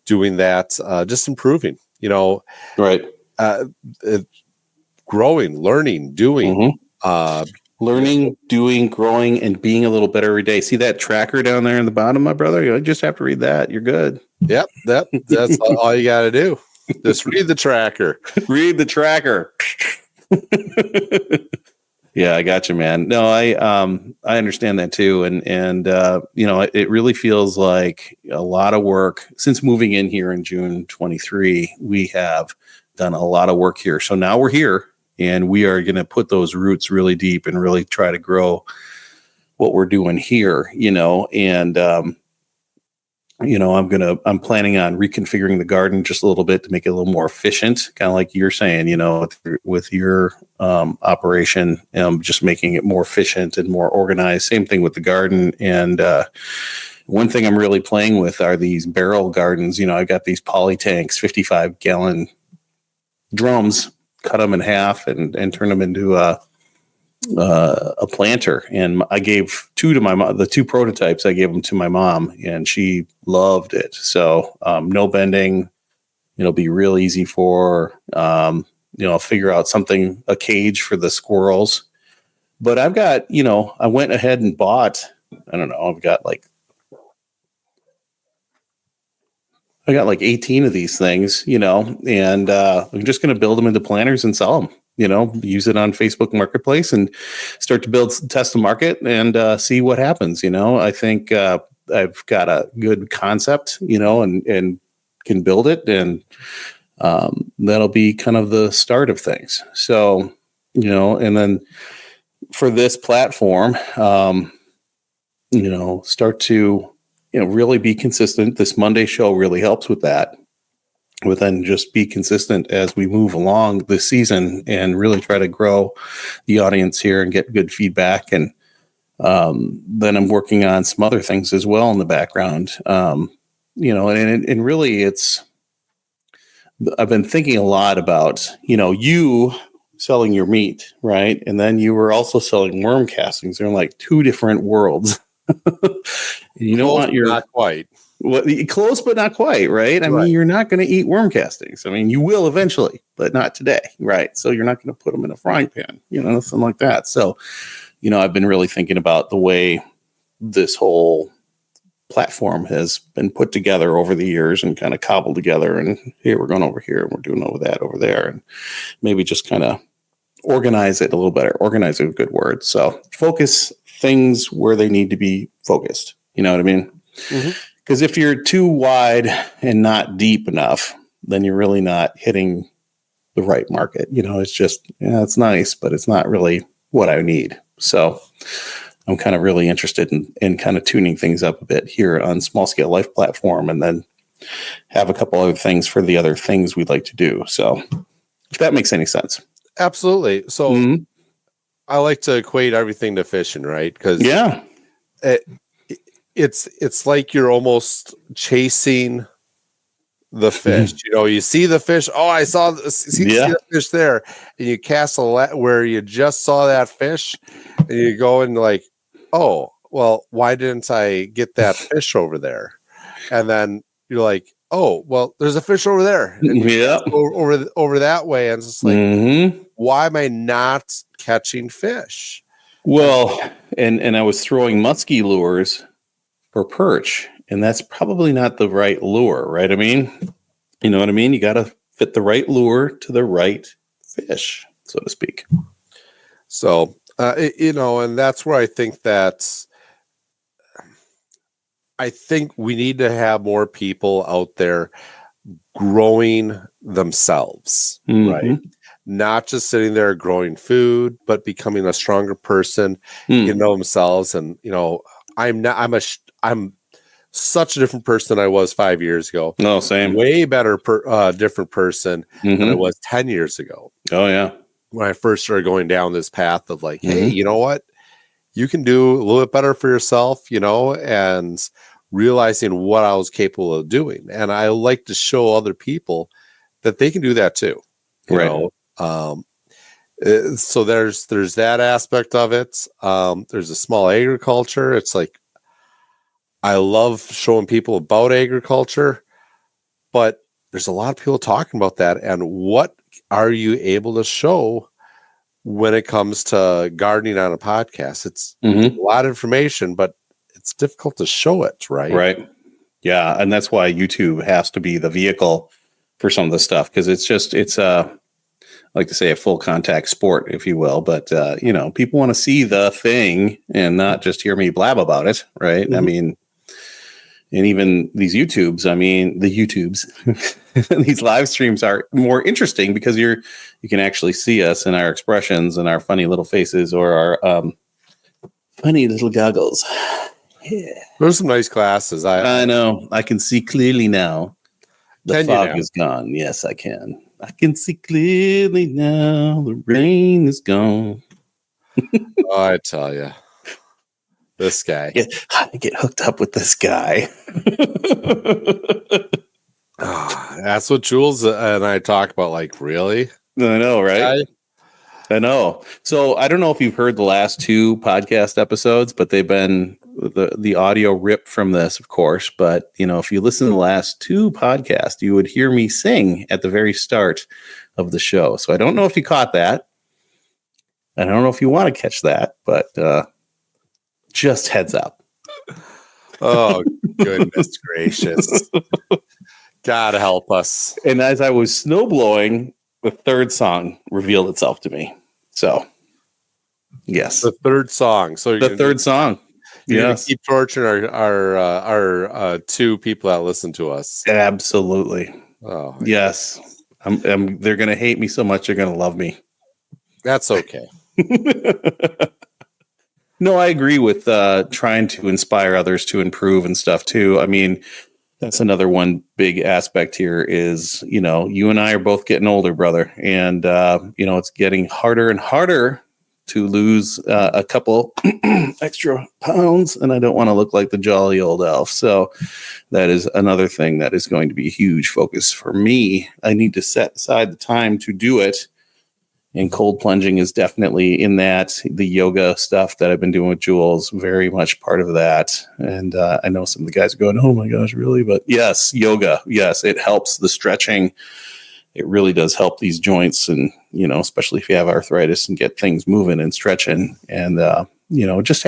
doing that, just improving, right. Growing, learning, doing, learning, doing, growing, and being a little better every day. See that tracker down there in the bottom, my brother? You just have to read that. You're good. Yep. That's all you got to do. Just read the tracker. Read the tracker. Yeah, I got you, man. No, I understand that too, and it really feels like a lot of work since moving in here in June 23. We have done a lot of work here. So now we're here, and we are going to put those roots really deep and really try to grow what we're doing here, and I'm planning on reconfiguring the garden just a little bit to make it a little more efficient, kind of like you're saying, with your operation, just making it more efficient and more organized. Same thing with the garden. And one thing I'm really playing with are these barrel gardens. I've got these poly tanks, 55-gallon drums, cut them in half and turn them into a planter. And I gave two to my mom. The two prototypes, I gave them to my mom, and she loved it. So no bending. It'll be real easy for figure out something, a cage for the squirrels. But I've got, I went ahead and bought, I don't know, I've got like 18 of these things, and I'm just going to build them into planters and sell them. Use it on Facebook Marketplace and start to test the market and see what happens. I think I've got a good concept, and can build it, and that'll be kind of the start of things. So, and then for this platform, start to, really be consistent. This Monday show really helps with that. But then just be consistent as we move along this season and really try to grow the audience here and get good feedback. And then I'm working on some other things as well in the background. And really I've been thinking a lot about, you selling your meat, right? And then you were also selling worm castings. They're like two different worlds. You don't want your not quite. Well, close, but not quite, right? I mean, you're not going to eat worm castings. I mean, you will eventually, but not today, right? So you're not going to put them in a frying pan, nothing like that. So, I've been really thinking about the way this whole platform has been put together over the years and kind of cobbled together. And here we're going over here and we're doing over that over there, and maybe just kind of organize it a little better. Organize is a good word. So focus things where they need to be focused. You know what I mean? Mm-hmm. Because if you're too wide and not deep enough, then you're really not hitting the right market. It's just, it's nice, but it's not really what I need. So I'm kind of really interested in kind of tuning things up a bit here on Small Scale Life platform, and then have a couple other things for the other things we'd like to do. So if that makes any sense. Absolutely. So I like to equate everything to fishing, right? Because it's like you're almost chasing the fish. You see the fish. Oh, I saw see the fish there, and you cast where you just saw that fish, and you go and like, oh, well, why didn't I get that fish over there? And then you're like, oh, well, there's a fish over there. And over that way, and it's just like, why am I not catching fish? Well, and I was throwing musky lures for perch, and that's probably not the right lure, right? I mean, you know what I mean? You got to fit the right lure to the right fish, so to speak. So, and that's where I think we need to have more people out there growing themselves, right? Not just sitting there growing food, but becoming a stronger person, themselves. And, I'm such a different person than I was 5 years ago. No, same. Way better, different person than I was 10 years ago. Oh, yeah. When I first started going down this path of like, hey, you know what? You can do a little bit better for yourself, and realizing what I was capable of doing. And I like to show other people that they can do that too. You know? So there's that aspect of it. There's a small agriculture. It's like, I love showing people about agriculture, but there's a lot of people talking about that. And what are you able to show when it comes to gardening on a podcast? It's a lot of information, but it's difficult to show it, right? Right. Yeah. And that's why YouTube has to be the vehicle for some of the stuff. Cause it's I like to say a full contact sport, if you will, but people want to see the thing and not just hear me blab about it. Right. I mean, And even these YouTubes, I mean, the YouTubes, these live streams are more interesting because you can actually see us and our expressions and our funny little faces or our funny little goggles. Yeah. There's some nice glasses. I know. I can see clearly now. The fog is gone. Yes, I can. I can see clearly now. The rain is gone. Oh, I tell you. This guy. I get hooked up with this guy. That's what Jules and I talk about. Like, really? I know, right? I know. So I don't know if you've heard the last 2 podcast episodes, but they've been the audio ripped from this, of course. But, if you listen to the last 2 podcasts, you would hear me sing at the very start of the show. So I don't know if you caught that. I don't know if you want to catch that, but just heads up. Oh, goodness gracious. God help us. And as I was snowblowing, the 3rd song revealed itself to me. So, yes. The 3rd song. So the 3rd song. Yes. Keep torturing our 2 people that listen to us. Absolutely. Oh, yes. They're going to hate me so much. They're going to love me. That's okay. No, I agree with trying to inspire others to improve and stuff too. I mean, that's another one big aspect here is, you and I are both getting older, brother. And, it's getting harder and harder to lose a couple extra pounds. And I don't want to look like the jolly old elf. So that is another thing that is going to be a huge focus for me. I need to set aside the time to do it. And cold plunging is definitely in that. The yoga stuff that I've been doing with Jules, very much part of that. And I know some of the guys are going, oh my gosh, really? But yes, yoga. Yes, it helps the stretching. It really does help these joints. And, especially if you have arthritis and get things moving and stretching. And, just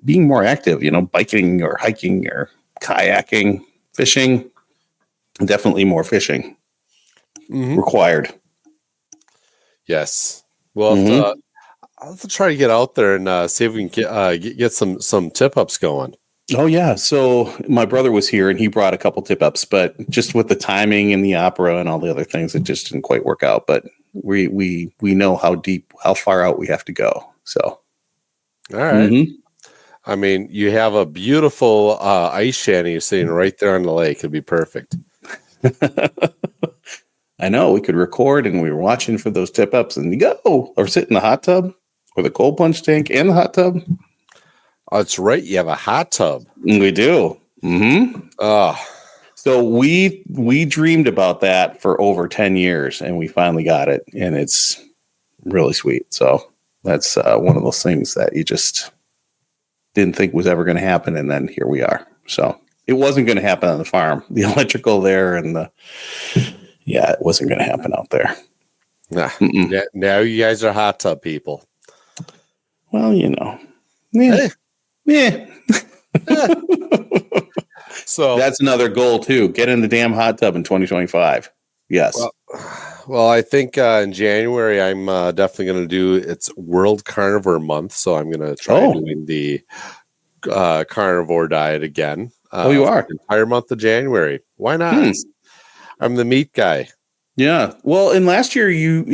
being more active, biking or hiking or kayaking, fishing, definitely more fishing required. Yes. Well, I'll have to try to get out there and see if we can get some tip-ups going. Oh, yeah. So my brother was here and he brought a couple tip-ups, but just with the timing and the opera and all the other things, it just didn't quite work out. But we know how far out we have to go. So. All right. I mean, you have a beautiful ice shanty sitting right there on the lake. It'd be perfect. I know we could record and we were watching for those tip ups and go or sit in the hot tub or the cold plunge tank and the hot tub. Oh, that's right. You have a hot tub. We do. So we dreamed about that for over 10 years and we finally got it and it's really sweet. So that's one of those things that you just didn't think was ever going to happen. And then here we are. So it wasn't going to happen on the farm, the electrical there and it wasn't going to happen out there. Nah. Now you guys are hot tub people. Well, Yeah. So that's another goal too. Get in the damn hot tub in 2025. Yes. Well, I think in January I'm definitely going to do it's World Carnivore Month, so I'm going to try doing the carnivore diet again. You are the entire month of January. Why not? I'm the meat guy. Yeah. Well, and last year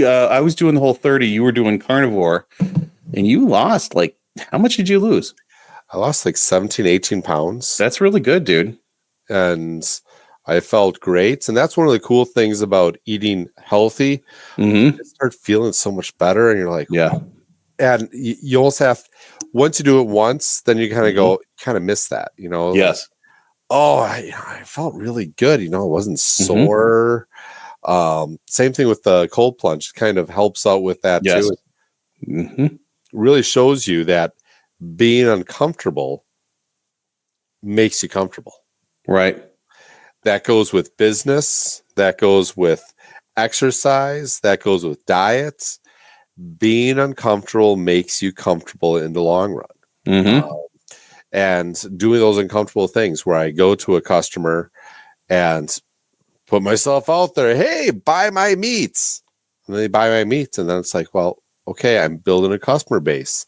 I was doing the whole 30. You were doing carnivore, and you lost how much did you lose? I lost 17, 18 pounds. That's really good, dude. And I felt great. And that's one of the cool things about eating healthy. Mm-hmm. You start feeling so much better. And you're like, yeah. And you also have, once you do it once, then you kind of kind of miss that, Yes. I felt really good. It wasn't sore. Same thing with the cold plunge. It kind of helps out with that too. It really shows you that being uncomfortable makes you comfortable. Right. That goes with business. That goes with exercise. That goes with diets. Being uncomfortable makes you comfortable in the long run. And doing those uncomfortable things where I go to a customer and put myself out there, hey, buy my meats. And they buy my meats. And then it's like, well, okay, I'm building a customer base.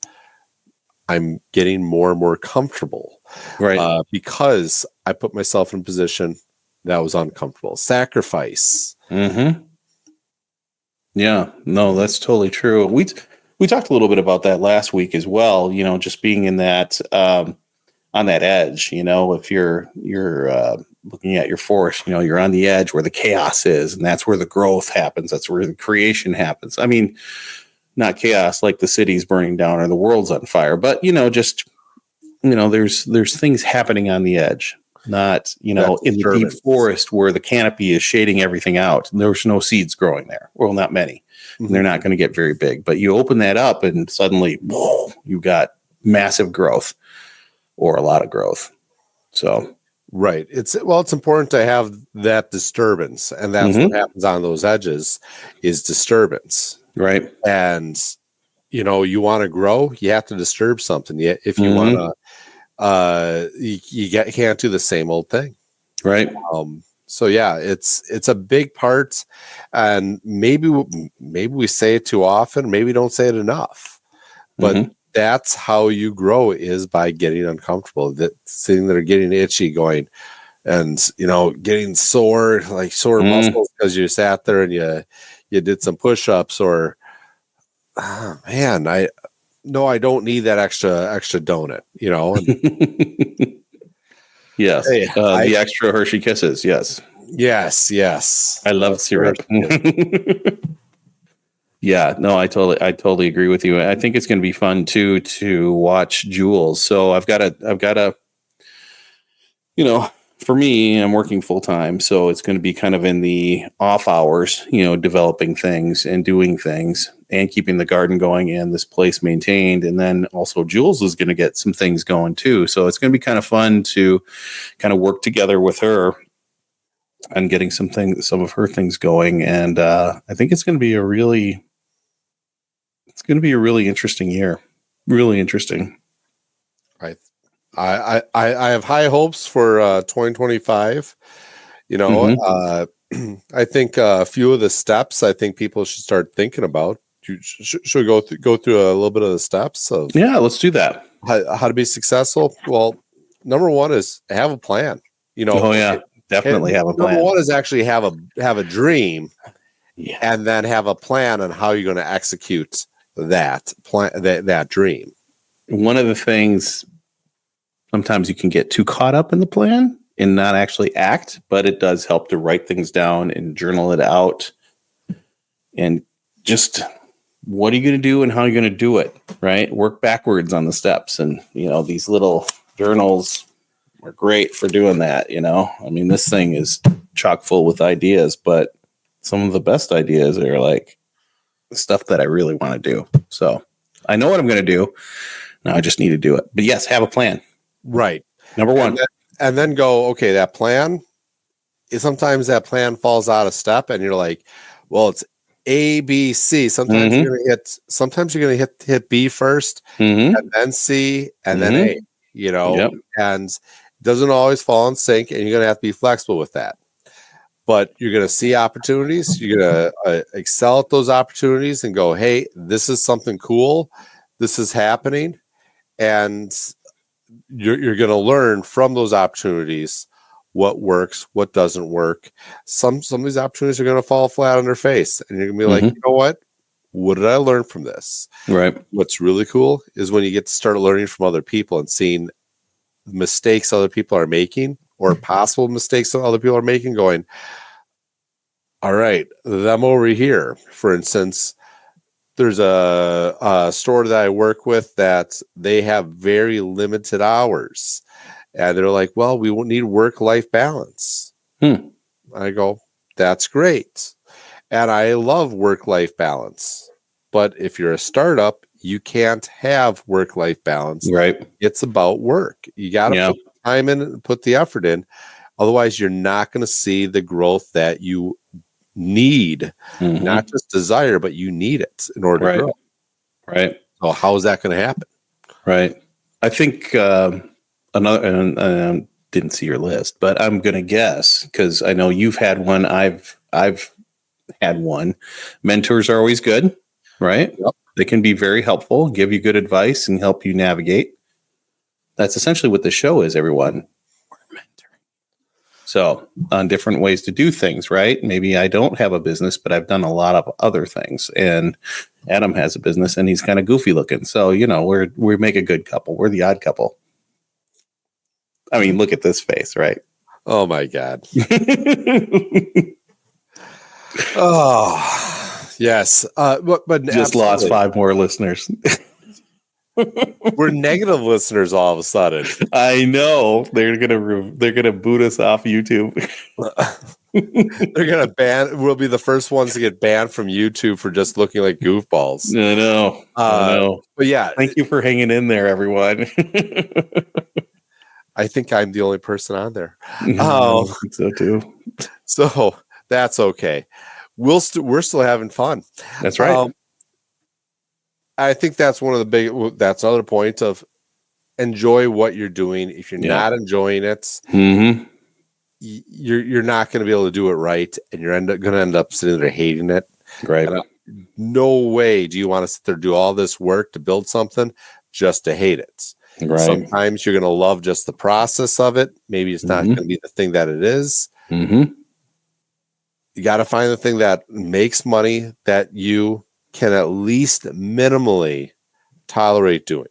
I'm getting more and more comfortable, Right. Because I put myself in a position that was uncomfortable. Sacrifice. Mm-hmm. Yeah, no, that's totally true. We talked a little bit about that last week as well. Just being in that on that edge. If you're looking at your forest, you're on the edge where the chaos is, and that's where the growth happens. That's where the creation happens. I mean, not chaos like the city's burning down or the world's on fire, but there's things happening on the edge. Not, in the deep forest where the canopy is shading everything out. There's no seeds growing there. Well, not many. Mm-hmm. They're not going to get very big. But you open that up and suddenly, whoa, you've got massive growth or a lot of growth. So, right. It's important to have that disturbance. And that's what happens on those edges is disturbance. Right. And, you want to grow, you have to disturb something. If you want to, you can't do the same old thing, right? So yeah, it's a big part, and maybe we say it too often, maybe don't say it enough, but that's how you grow is by getting uncomfortable, that sitting there getting itchy, going, and getting sore muscles because you sat there and you did some push-ups, or no, I don't need that extra donut, Yes. Hey, the extra Hershey Kisses. Yes. Yes. I love syrup. Yeah, no, I totally agree with you. I think it's going to be fun too to watch Jules. So I've got a, for me, I'm working full time, so it's going to be kind of in the off hours, developing things and doing things and keeping the garden going and this place maintained. And then also Jules is going to get some things going too. So it's going to be kind of fun to kind of work together with her and getting some of her things going. And I think it's going to be a really interesting year. Really interesting. I have high hopes for 2025. I think a few of the steps I think people should start thinking about. Should we go through a little bit of the steps of let's do that. How to be successful? Well, number one is have a plan. Definitely have a plan. Number one is actually have a dream, and then have a plan on how you're going to execute that plan, that dream. One of the things, sometimes you can get too caught up in the plan and not actually act, but it does help to write things down and journal it out. And just what are you going to do and how are you going to do it, right? Work backwards on the steps. And, these little journals are great for doing that. I mean, this thing is chock full with ideas, but some of the best ideas are like the stuff that I really want to do. So I know what I'm going to do. Now I just need to do it. But yes, have a plan. Right. Number one. And then go, okay, that plan is sometimes that plan falls out of step and you're like, well, it's A, B, C. Sometimes you're going to hit B first and then C and then A, and it doesn't always fall in sync, and you're going to have to be flexible with that. But you're going to see opportunities. You're going to excel at those opportunities and go, hey, this is something cool. This is happening. And you're going to learn from those opportunities what works, what doesn't work. Some of these opportunities are going to fall flat on their face, and you're going to be like, you know what did I learn from this? Right. What's really cool is when you get to start learning from other people and seeing mistakes other people are making or possible mistakes that other people are making, going, all right, them over here, for instance, there's a store that I work with that they have very limited hours. And they're like, well, we won't need work-life balance. I go, that's great. And I love work-life balance. But if you're a startup, you can't have work-life balance. Right. It's about work. You got to put the time in and put the effort in. Otherwise, you're not going to see the growth that you need, not just desire, but you need it in order to grow. Right. So how is that going to happen? Right. I think another, and didn't see your list, but I'm going to guess, because I know you've had one. I've had one. Mentors are always good. right? Yep. They can be very helpful, give you good advice, and help you navigate. That's essentially what the show is, everyone. We're mentoring. So, on different ways to do things, right? Maybe I don't have a business, but I've done a lot of other things. And Adam has a business, and he's kind of goofy looking. So, we make a good couple. We're the odd couple. I mean, look at this face, right? Oh, my God. Oh, yes. But just lost 5 more listeners. We're negative listeners all of a sudden. I know they're gonna boot us off YouTube. They're gonna ban. We'll be the first ones to get banned from YouTube for just looking like goofballs. I know. But yeah, thank you for hanging in there, everyone. I think I'm the only person on there. I think so too. So that's okay. We're still having fun. That's right. I think that's one of the big. That's another point of enjoy what you're doing. If you're not enjoying it, you're not going to be able to do it right, and you're going to end up sitting there hating it. Right. No way do you want to sit there and do all this work to build something just to hate it. Right. Sometimes you're going to love just the process of it. Maybe it's not going to be the thing that it is. You got to find the thing that makes money that you can at least minimally tolerate doing.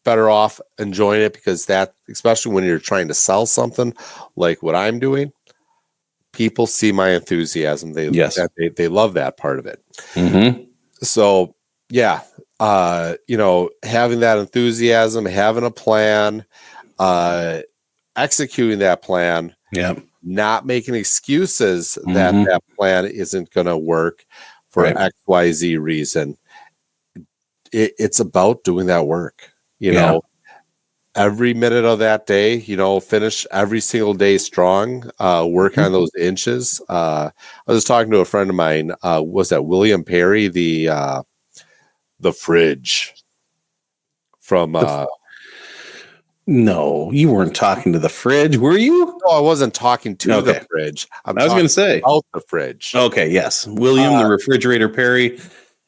Better off enjoying it, because that, especially when you're trying to sell something like what I'm doing, people see my enthusiasm. They love that part of it. So yeah, having that enthusiasm, having a plan, executing that plan, not making excuses that plan isn't going to work for XYZ reason. It's about doing that work. Every minute of that day, finish every single day strong, work on those inches. I was talking to a friend of mine, was that William Perry, the fridge from, no, you weren't talking to the fridge, were you? No, I wasn't talking to the fridge. I was going to say about the fridge. Okay. Yes. William, the refrigerator Perry.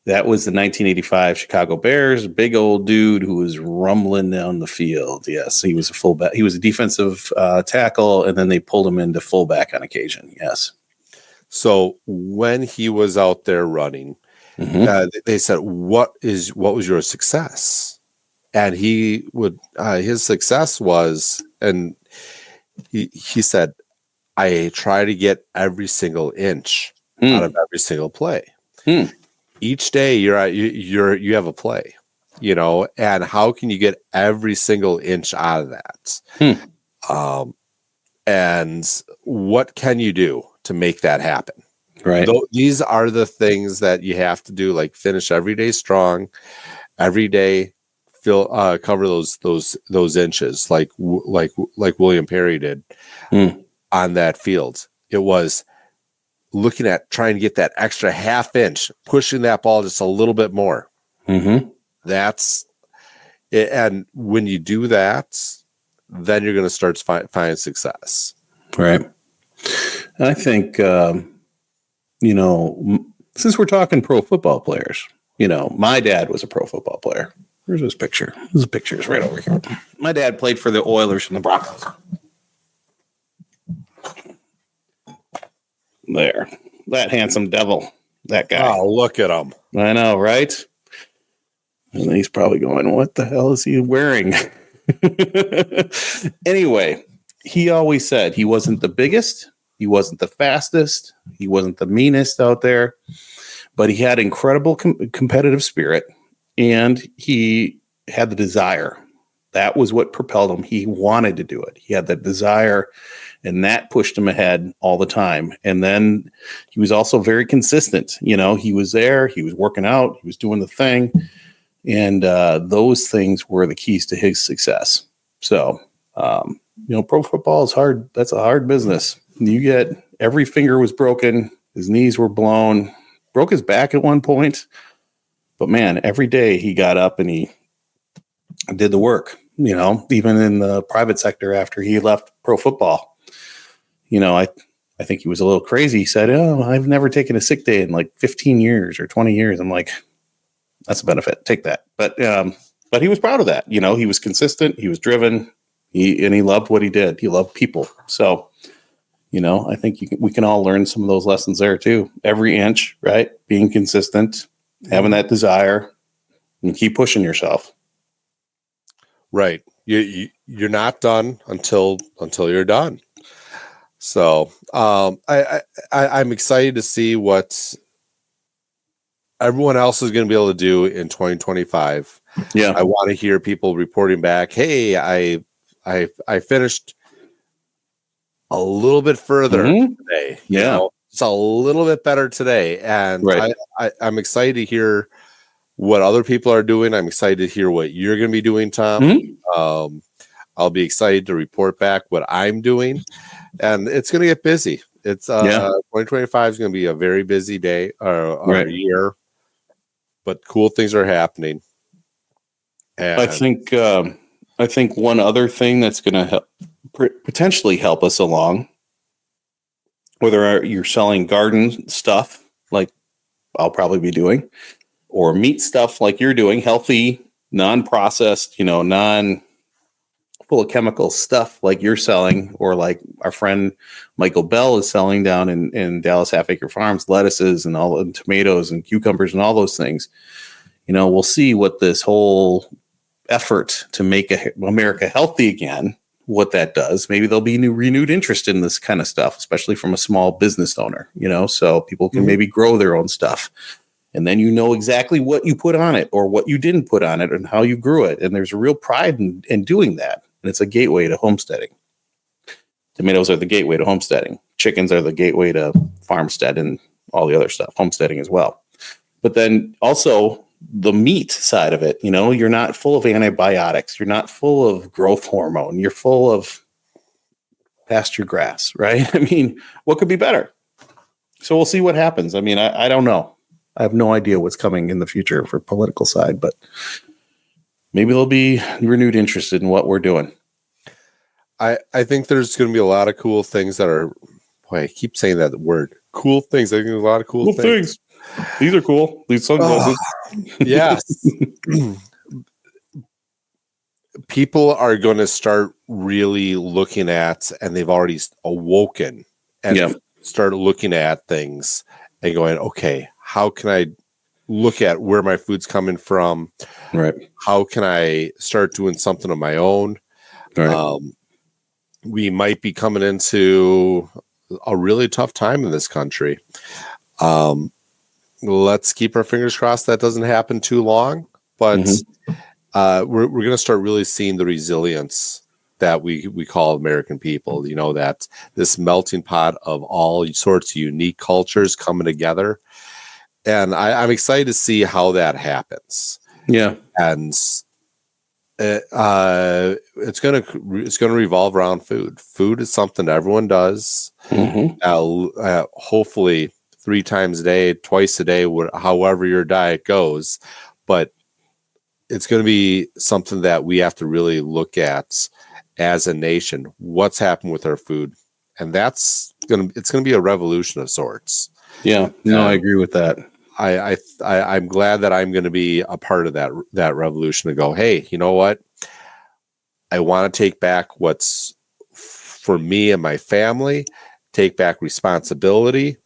That was the 1985 Chicago Bears, big old dude who was rumbling down the field. Yes, he was a fullback. He was a defensive tackle, and then they pulled him into fullback on occasion. Yes. So when he was out there running, they said, "What was your success?" And he would his success was, and he said, "I try to get every single inch out of every single play." Each day you have a play, and how can you get every single inch out of that? And what can you do to make that happen? Right. These are the things that you have to do, like finish every day strong, every day cover those inches, like William Perry did on that field. It was looking at trying to get that extra half inch, pushing that ball just a little bit more. That's it. And when you do that, then you're going to start to find success. Right. And I think, since we're talking pro football players, my dad was a pro football player. Where's his picture? His picture is right over here. My dad played for the Oilers and the Broncos. There, that handsome devil, that guy. Oh, look at him. I know, right? And he's probably going, what the hell is he wearing? Anyway, he always said he wasn't the biggest, he wasn't the fastest, he wasn't the meanest out there, but he had incredible competitive spirit, and he had the desire. That was what propelled him. He wanted to do it. He had that desire, and that pushed him ahead all the time. And then he was also very consistent. He was there, he was working out, he was doing the thing. And those things were the keys to his success. So, pro football is hard. That's a hard business. Every finger was broken. His knees were blown, broke his back at one point. But man, every day he got up and he did the work, even in the private sector after he left pro football. I I think he was a little crazy. He said, "Oh, I've never taken a sick day in like 15 years or 20 years." I'm like, that's a benefit. Take that. But he was proud of that. You know, he was consistent. He was driven. He loved what he did. He loved people. So, you know, I think we can all learn some of those lessons there too. Every inch, right? Being consistent, having that desire, and keep pushing yourself. Right. You're not done until you're done. So I'm excited to see what everyone else is going to be able to do in 2025. Yeah. I want to hear people reporting back, hey, I finished a little bit further today. Yeah. You know, it's a little bit better today. And right. I'm excited to hear what other people are doing. I'm excited to hear what you're going to be doing, Tom. Mm-hmm. I'll be excited to report back what I'm doing. And it's going to get busy. It's 2025 is going to be a very busy day or year, but cool things are happening. And I think one other thing that's going to help potentially help us along, whether you're selling garden stuff like I'll probably be doing, or meat stuff like you're doing, healthy, non-processed, you know, full of chemical stuff like you're selling, or like our friend Michael Bell is selling down in Dallas Half Acre Farms, lettuces and all the tomatoes and cucumbers and all those things. You know, we'll see what this whole effort to make America healthy again, what that does. Maybe there'll be renewed interest in this kind of stuff, especially from a small business owner, you know, so people can maybe grow their own stuff. And then you know exactly what you put on it or what you didn't put on it and how you grew it. And there's a real pride in doing that. And it's a gateway to homesteading. Tomatoes are the gateway to homesteading. Chickens are the gateway to farmstead and all the other stuff, homesteading as well. But then also the meat side of it, you know, you're not full of antibiotics. You're not full of growth hormone. You're full of pasture grass, right? I mean, what could be better? So we'll see what happens. I mean, I don't know. I have no idea what's coming in the future for political side, but maybe there'll be renewed interest in what we're doing. I think there's going to be a lot of cool things that are, boy, I keep saying that word, cool things. I think there's a lot of cool things. These are cool. These sunglasses. Yes. People are going to start really looking at, and they've already awoken and start looking at things and going, okay, how can I look at where my food's coming from? Right. How can I start doing something of my own? Right. We might be coming into a really tough time in this country. Let's keep our fingers crossed that doesn't happen too long, but we're going to start really seeing the resilience that we call American people, you know, that this melting pot of all sorts of unique cultures coming together. And I'm excited to see how that happens. Yeah. And it's going to revolve around food. Food is something everyone does. Hopefully 3 times a day, twice a day, however your diet goes. But it's going to be something that we have to really look at as a nation. What's happened with our food? And it's going to be a revolution of sorts. Yeah, no, I agree with that. I'm glad that I'm going to be a part of that revolution to go, hey, you know what? I want to take back what's for me and my family, take back responsibility.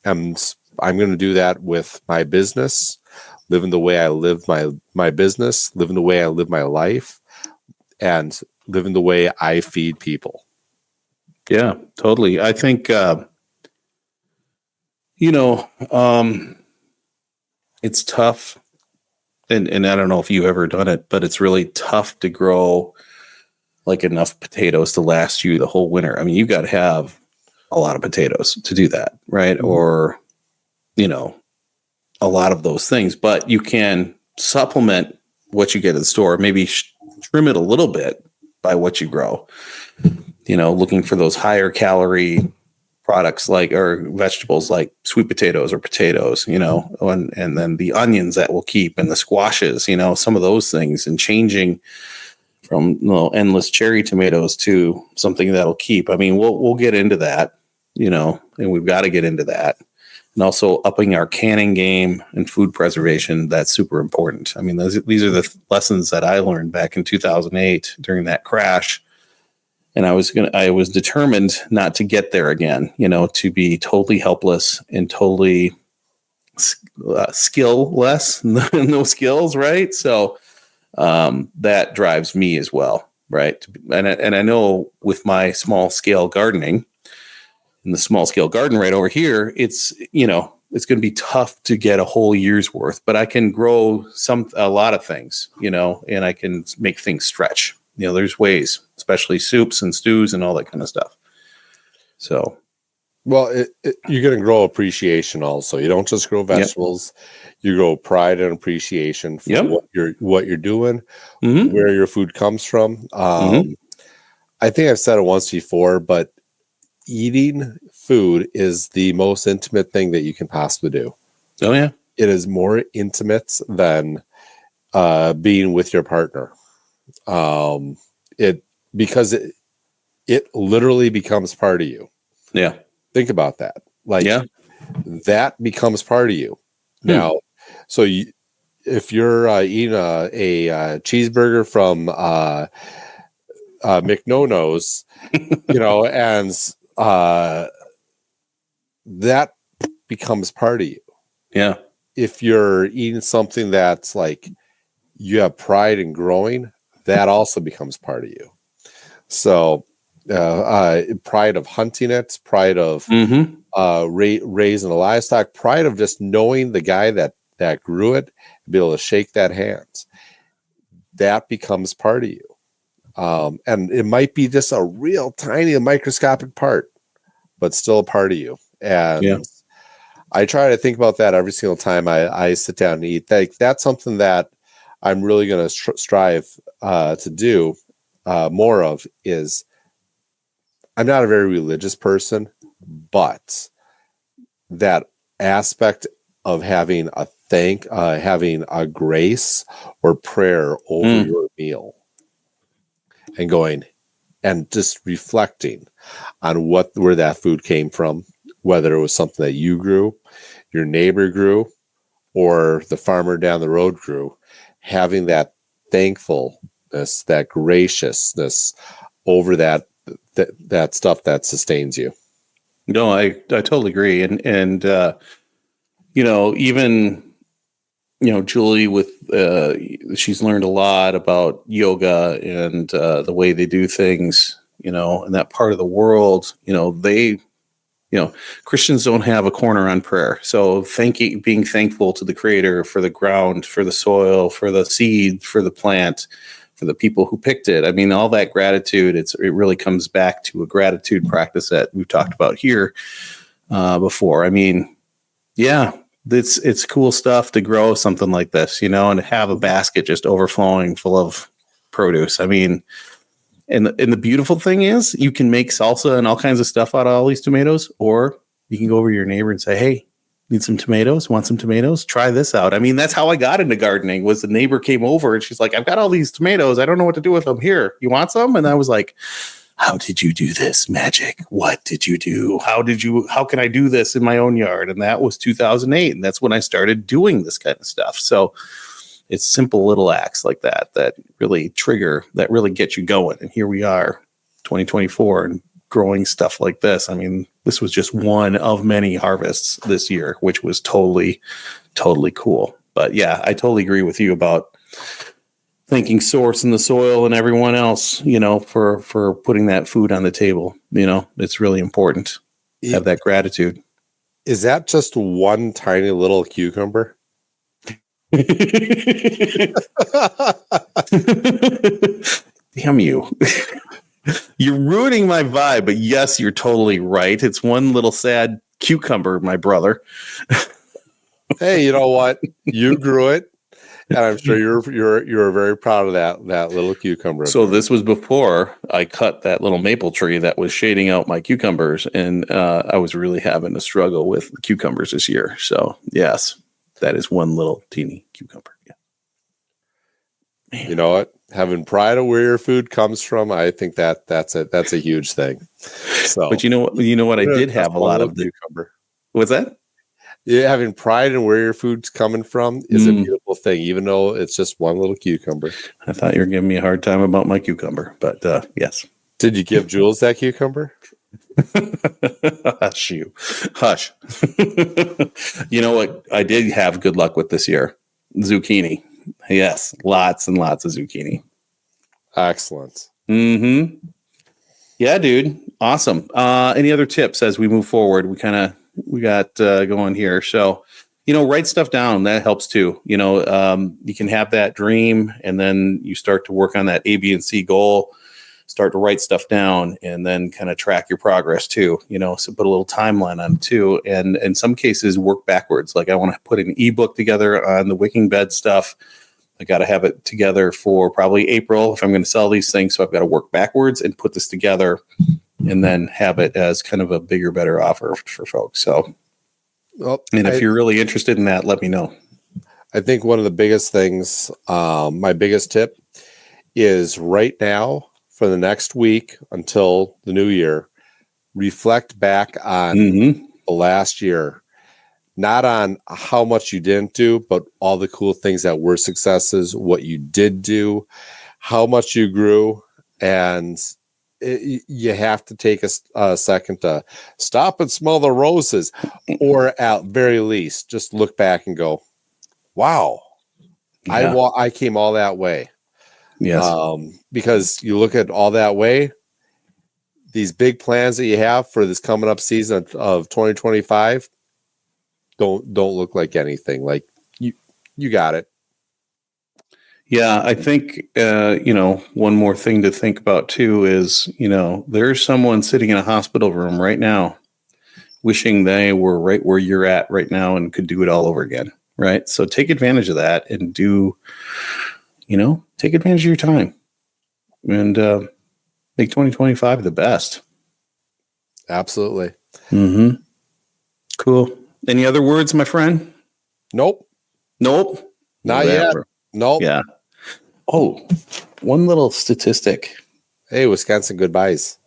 And I'm going to do that with my business, living the way I live my business, living the way I live my life, and living the way I feed people. Yeah, totally. I think, it's tough. And I don't know if you've ever done it, but it's really tough to grow like enough potatoes to last you the whole winter. I mean, you got to have a lot of potatoes to do that, right? Mm-hmm. Or, a lot of those things, but you can supplement what you get in the store, maybe trim it a little bit by what you grow, looking for those higher calorie products or vegetables like sweet potatoes or potatoes, and then the onions that will keep and the squashes, some of those things, and changing from endless cherry tomatoes to something that'll keep. I mean, we'll get into that, and we've got to get into that. And also upping our canning game and food preservation. That's super important. I mean, these are the lessons that I learned back in 2008 during that crash. And I was determined not to get there again, to be totally helpless and totally skill-less, no skills, right? So that drives me as well, right? And I know with my small-scale gardening, in the small-scale garden right over here, it's going to be tough to get a whole year's worth, but I can grow a lot of things, and I can make things stretch. There's ways, especially soups and stews and all that kind of stuff. So, well, you're going to grow appreciation also. You don't just grow vegetables; you grow pride and appreciation for what you're doing, where your food comes from. I think I've said it once before, but eating food is the most intimate thing that you can possibly do. Oh yeah, it is more intimate than being with your partner. Because it literally becomes part of you. Yeah. Think about that. That becomes part of you. Now, so if you're eating a cheeseburger from McNo's, and that becomes part of you. Yeah. If you're eating something that's like you have pride in growing, that also becomes part of you. So, pride of hunting it, pride of raising the livestock, pride of just knowing the guy that grew it, and be able to shake that hand. That becomes part of you. And it might be just a real tiny microscopic part, but still a part of you. And I try to think about that every single time I sit down and eat. That's something that I'm really going to strive to do more of. Is I'm not a very religious person, but that aspect of having a grace or prayer over your meal and going and just reflecting on where that food came from, whether it was something that you grew, your neighbor grew, or the farmer down the road grew, having that thankfulness, that graciousness over that stuff that sustains you. No, I totally agree. And even, Julie with, she's learned a lot about yoga and the way they do things, in that part of the world, Christians don't have a corner on prayer. So being thankful to the Creator for the ground, for the soil, for the seed, for the plant, for the people who picked it. I mean, all that gratitude, it really comes back to a gratitude practice that we've talked about here before. I mean, it's cool stuff to grow something like this, and to have a basket just overflowing full of produce. I mean, and the beautiful thing is you can make salsa and all kinds of stuff out of all these tomatoes, or you can go over to your neighbor and say, hey, need some tomatoes? Want some tomatoes? Try this out. I mean, that's how I got into gardening. Was the neighbor came over and she's like, I've got all these tomatoes. I don't know what to do with them. Here, you want some? And I was like, how did you do this magic? What did you do? How can I do this in my own yard? And that was 2008. And that's when I started doing this kind of stuff. So it's simple little acts like that really that really get you going. And here we are, 2024, and growing stuff like this. I mean, this was just one of many harvests this year, which was totally, totally cool. But yeah, I totally agree with you about thanking Source and the soil and everyone else, for putting that food on the table. It's really important to have that gratitude. Is that just one tiny little cucumber? Damn you. You're ruining my vibe, but yes, you're totally right. It's one little sad cucumber, my brother. Hey, you know what? You grew it, and I'm sure you're very proud of that little cucumber. So this was before I cut that little maple tree that was shading out my cucumbers, and I was really having a struggle with cucumbers this year. So yes, that is one little teeny cucumber. Yeah. You know what? having pride of where your food comes from, I think that's a huge thing. So, but you know what? I did have a lot of the cucumber. What's that? Yeah, having pride in where your food's coming from is a beautiful thing, even though it's just one little cucumber. I thought you were giving me a hard time about my cucumber, but yes. Did you give Jules that cucumber? Hush you. Hush. You know what I did have good luck with this year? Zucchini. Yes, lots and lots of zucchini. Excellent. Mm-hmm. Yeah, dude. Awesome. Any other tips as we move forward? We got going here. So, write stuff down. That helps too. You can have that dream and then you start to work on that A, B, and C goal, start to write stuff down and then kind of track your progress too, so put a little timeline on it too. And in some cases work backwards. Like I want to put an ebook together on the wicking bed stuff. I got to have it together for probably April if I'm going to sell these things. So I've got to work backwards and put this together and then have it as kind of a bigger, better offer for folks. So, if you're really interested in that, let me know. I think one of the biggest things, my biggest tip is right now for the next week until the new year, reflect back on the last year. Not on how much you didn't do, but all the cool things that were successes, what you did do, how much you grew. And you have to take a second to stop and smell the roses, or at very least, just look back and go, wow, yeah. I came all that way. Yes. Because you look at all that way, these big plans that you have for this coming up season of 2025, don't look like anything. Like you got it. Yeah, I think one more thing to think about too is there's someone sitting in a hospital room right now, wishing they were right where you're at right now and could do it all over again. Right. So take advantage of that and take advantage of your time and make 2025 the best. Absolutely. Mm-hmm. Cool. Any other words, my friend? Nope. Not yet. Nope. Yeah. Oh, one little statistic. Hey, Wisconsin goodbyes.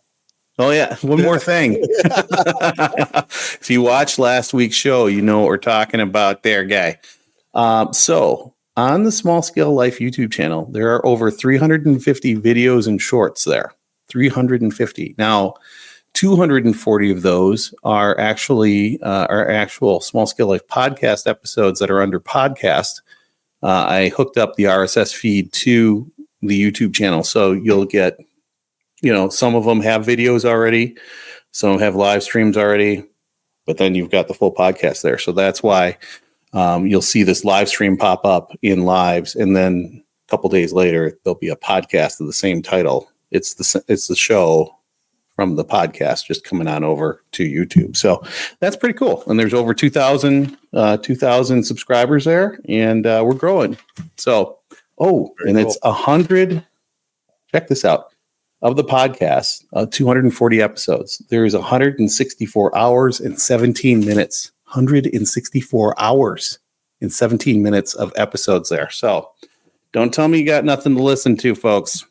Oh, yeah. One more thing. If you watched last week's show, you know what we're talking about there, guy. So on the Small Scale Life YouTube channel, there are over 350 videos and shorts there. 350. Now, 240 of those are actual Small Scale Life podcast episodes that are under podcast. I hooked up the RSS feed to the YouTube channel. So you'll get, some of them have videos already. Some have live streams already, but then you've got the full podcast there. So that's why you'll see this live stream pop up in lives. And then a couple days later, there'll be a podcast of the same title. It's the show from the podcast just coming on over to YouTube. So that's pretty cool. And there's over 2,000 subscribers there, and we're growing. So, it's 100. Check this out. Of the podcast, 240 episodes. There's 164 hours and 17 minutes. 164 hours and 17 minutes of episodes there. So don't tell me you got nothing to listen to, folks.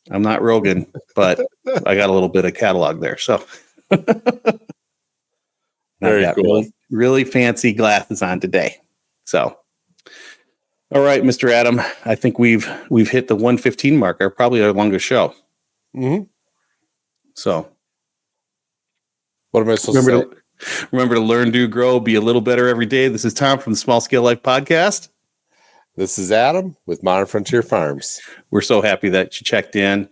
I'm not Rogan, but I got a little bit of catalog there. So very cool. Really, really fancy glasses on today. So, all right, Mr. Adam, I think we've hit the 115 marker, probably our longest show. Mm-hmm. So what am I supposed to say? Remember to learn, do, grow, be a little better every day. This is Tom from the Small Scale Life Podcast. This is Adam with Modern Frontier Farms. We're so happy that you checked in.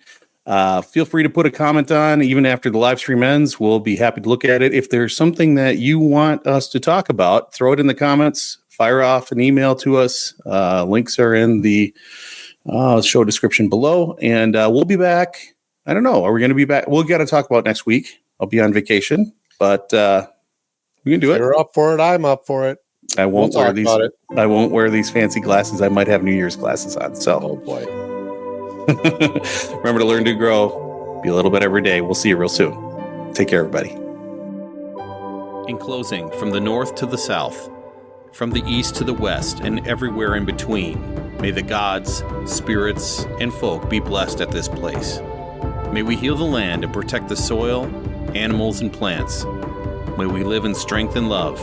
Feel free to put a comment on, even after the live stream ends. We'll be happy to look at it. If there's something that you want us to talk about, throw it in the comments. Fire off an email to us. Links are in the show description below. And we'll be back. I don't know. Are we going to be back? We'll got to talk about next week. I'll be on vacation, but we can do it. You're up for it. I'm up for it. I won't wear these. I won't wear these fancy glasses. I might have New Year's glasses on. So, oh boy. Remember to learn to grow. Be a little bit every day. We'll see you real soon. Take care, everybody. In closing, from the north to the south, from the east to the west, and everywhere in between, May the gods, spirits, and folk be blessed at this place. May we heal the land and protect the soil, animals, and plants. May we live in strength and love,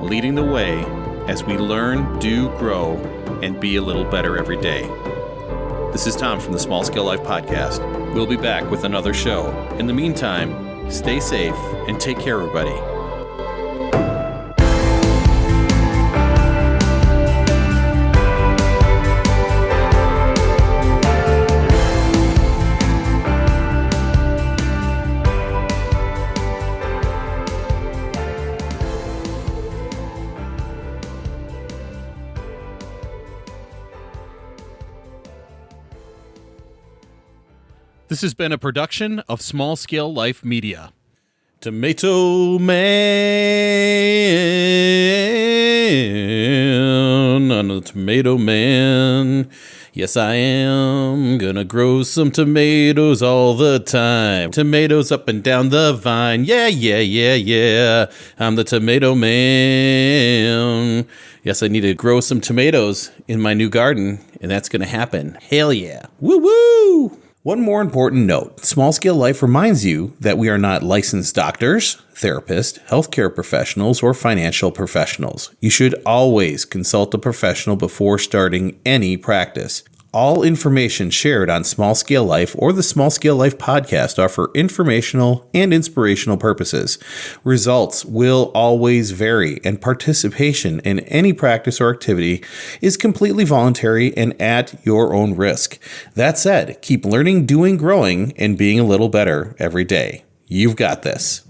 leading the way as we learn, do, grow, and be a little better every day. This is Tom from the Small Scale Life Podcast. We'll be back with another show. In the meantime, stay safe and take care, everybody. This has been a production of Small Scale Life Media. Tomato Man, I'm a tomato man. Yes, I am gonna grow some tomatoes all the time. Tomatoes up and down the vine. Yeah, yeah, yeah, yeah. I'm the tomato man. Yes, I need to grow some tomatoes in my new garden, and that's gonna happen. Hell yeah. Woo woo! One more important note. Small Scale Life reminds you that we are not licensed doctors, therapists, healthcare professionals, or financial professionals. You should always consult a professional before starting any practice. All information shared on Small Scale Life or the Small Scale Life podcast are for informational and inspirational purposes. Results will always vary, and participation in any practice or activity is completely voluntary and at your own risk. That said, keep learning, doing, growing, and being a little better every day. You've got this.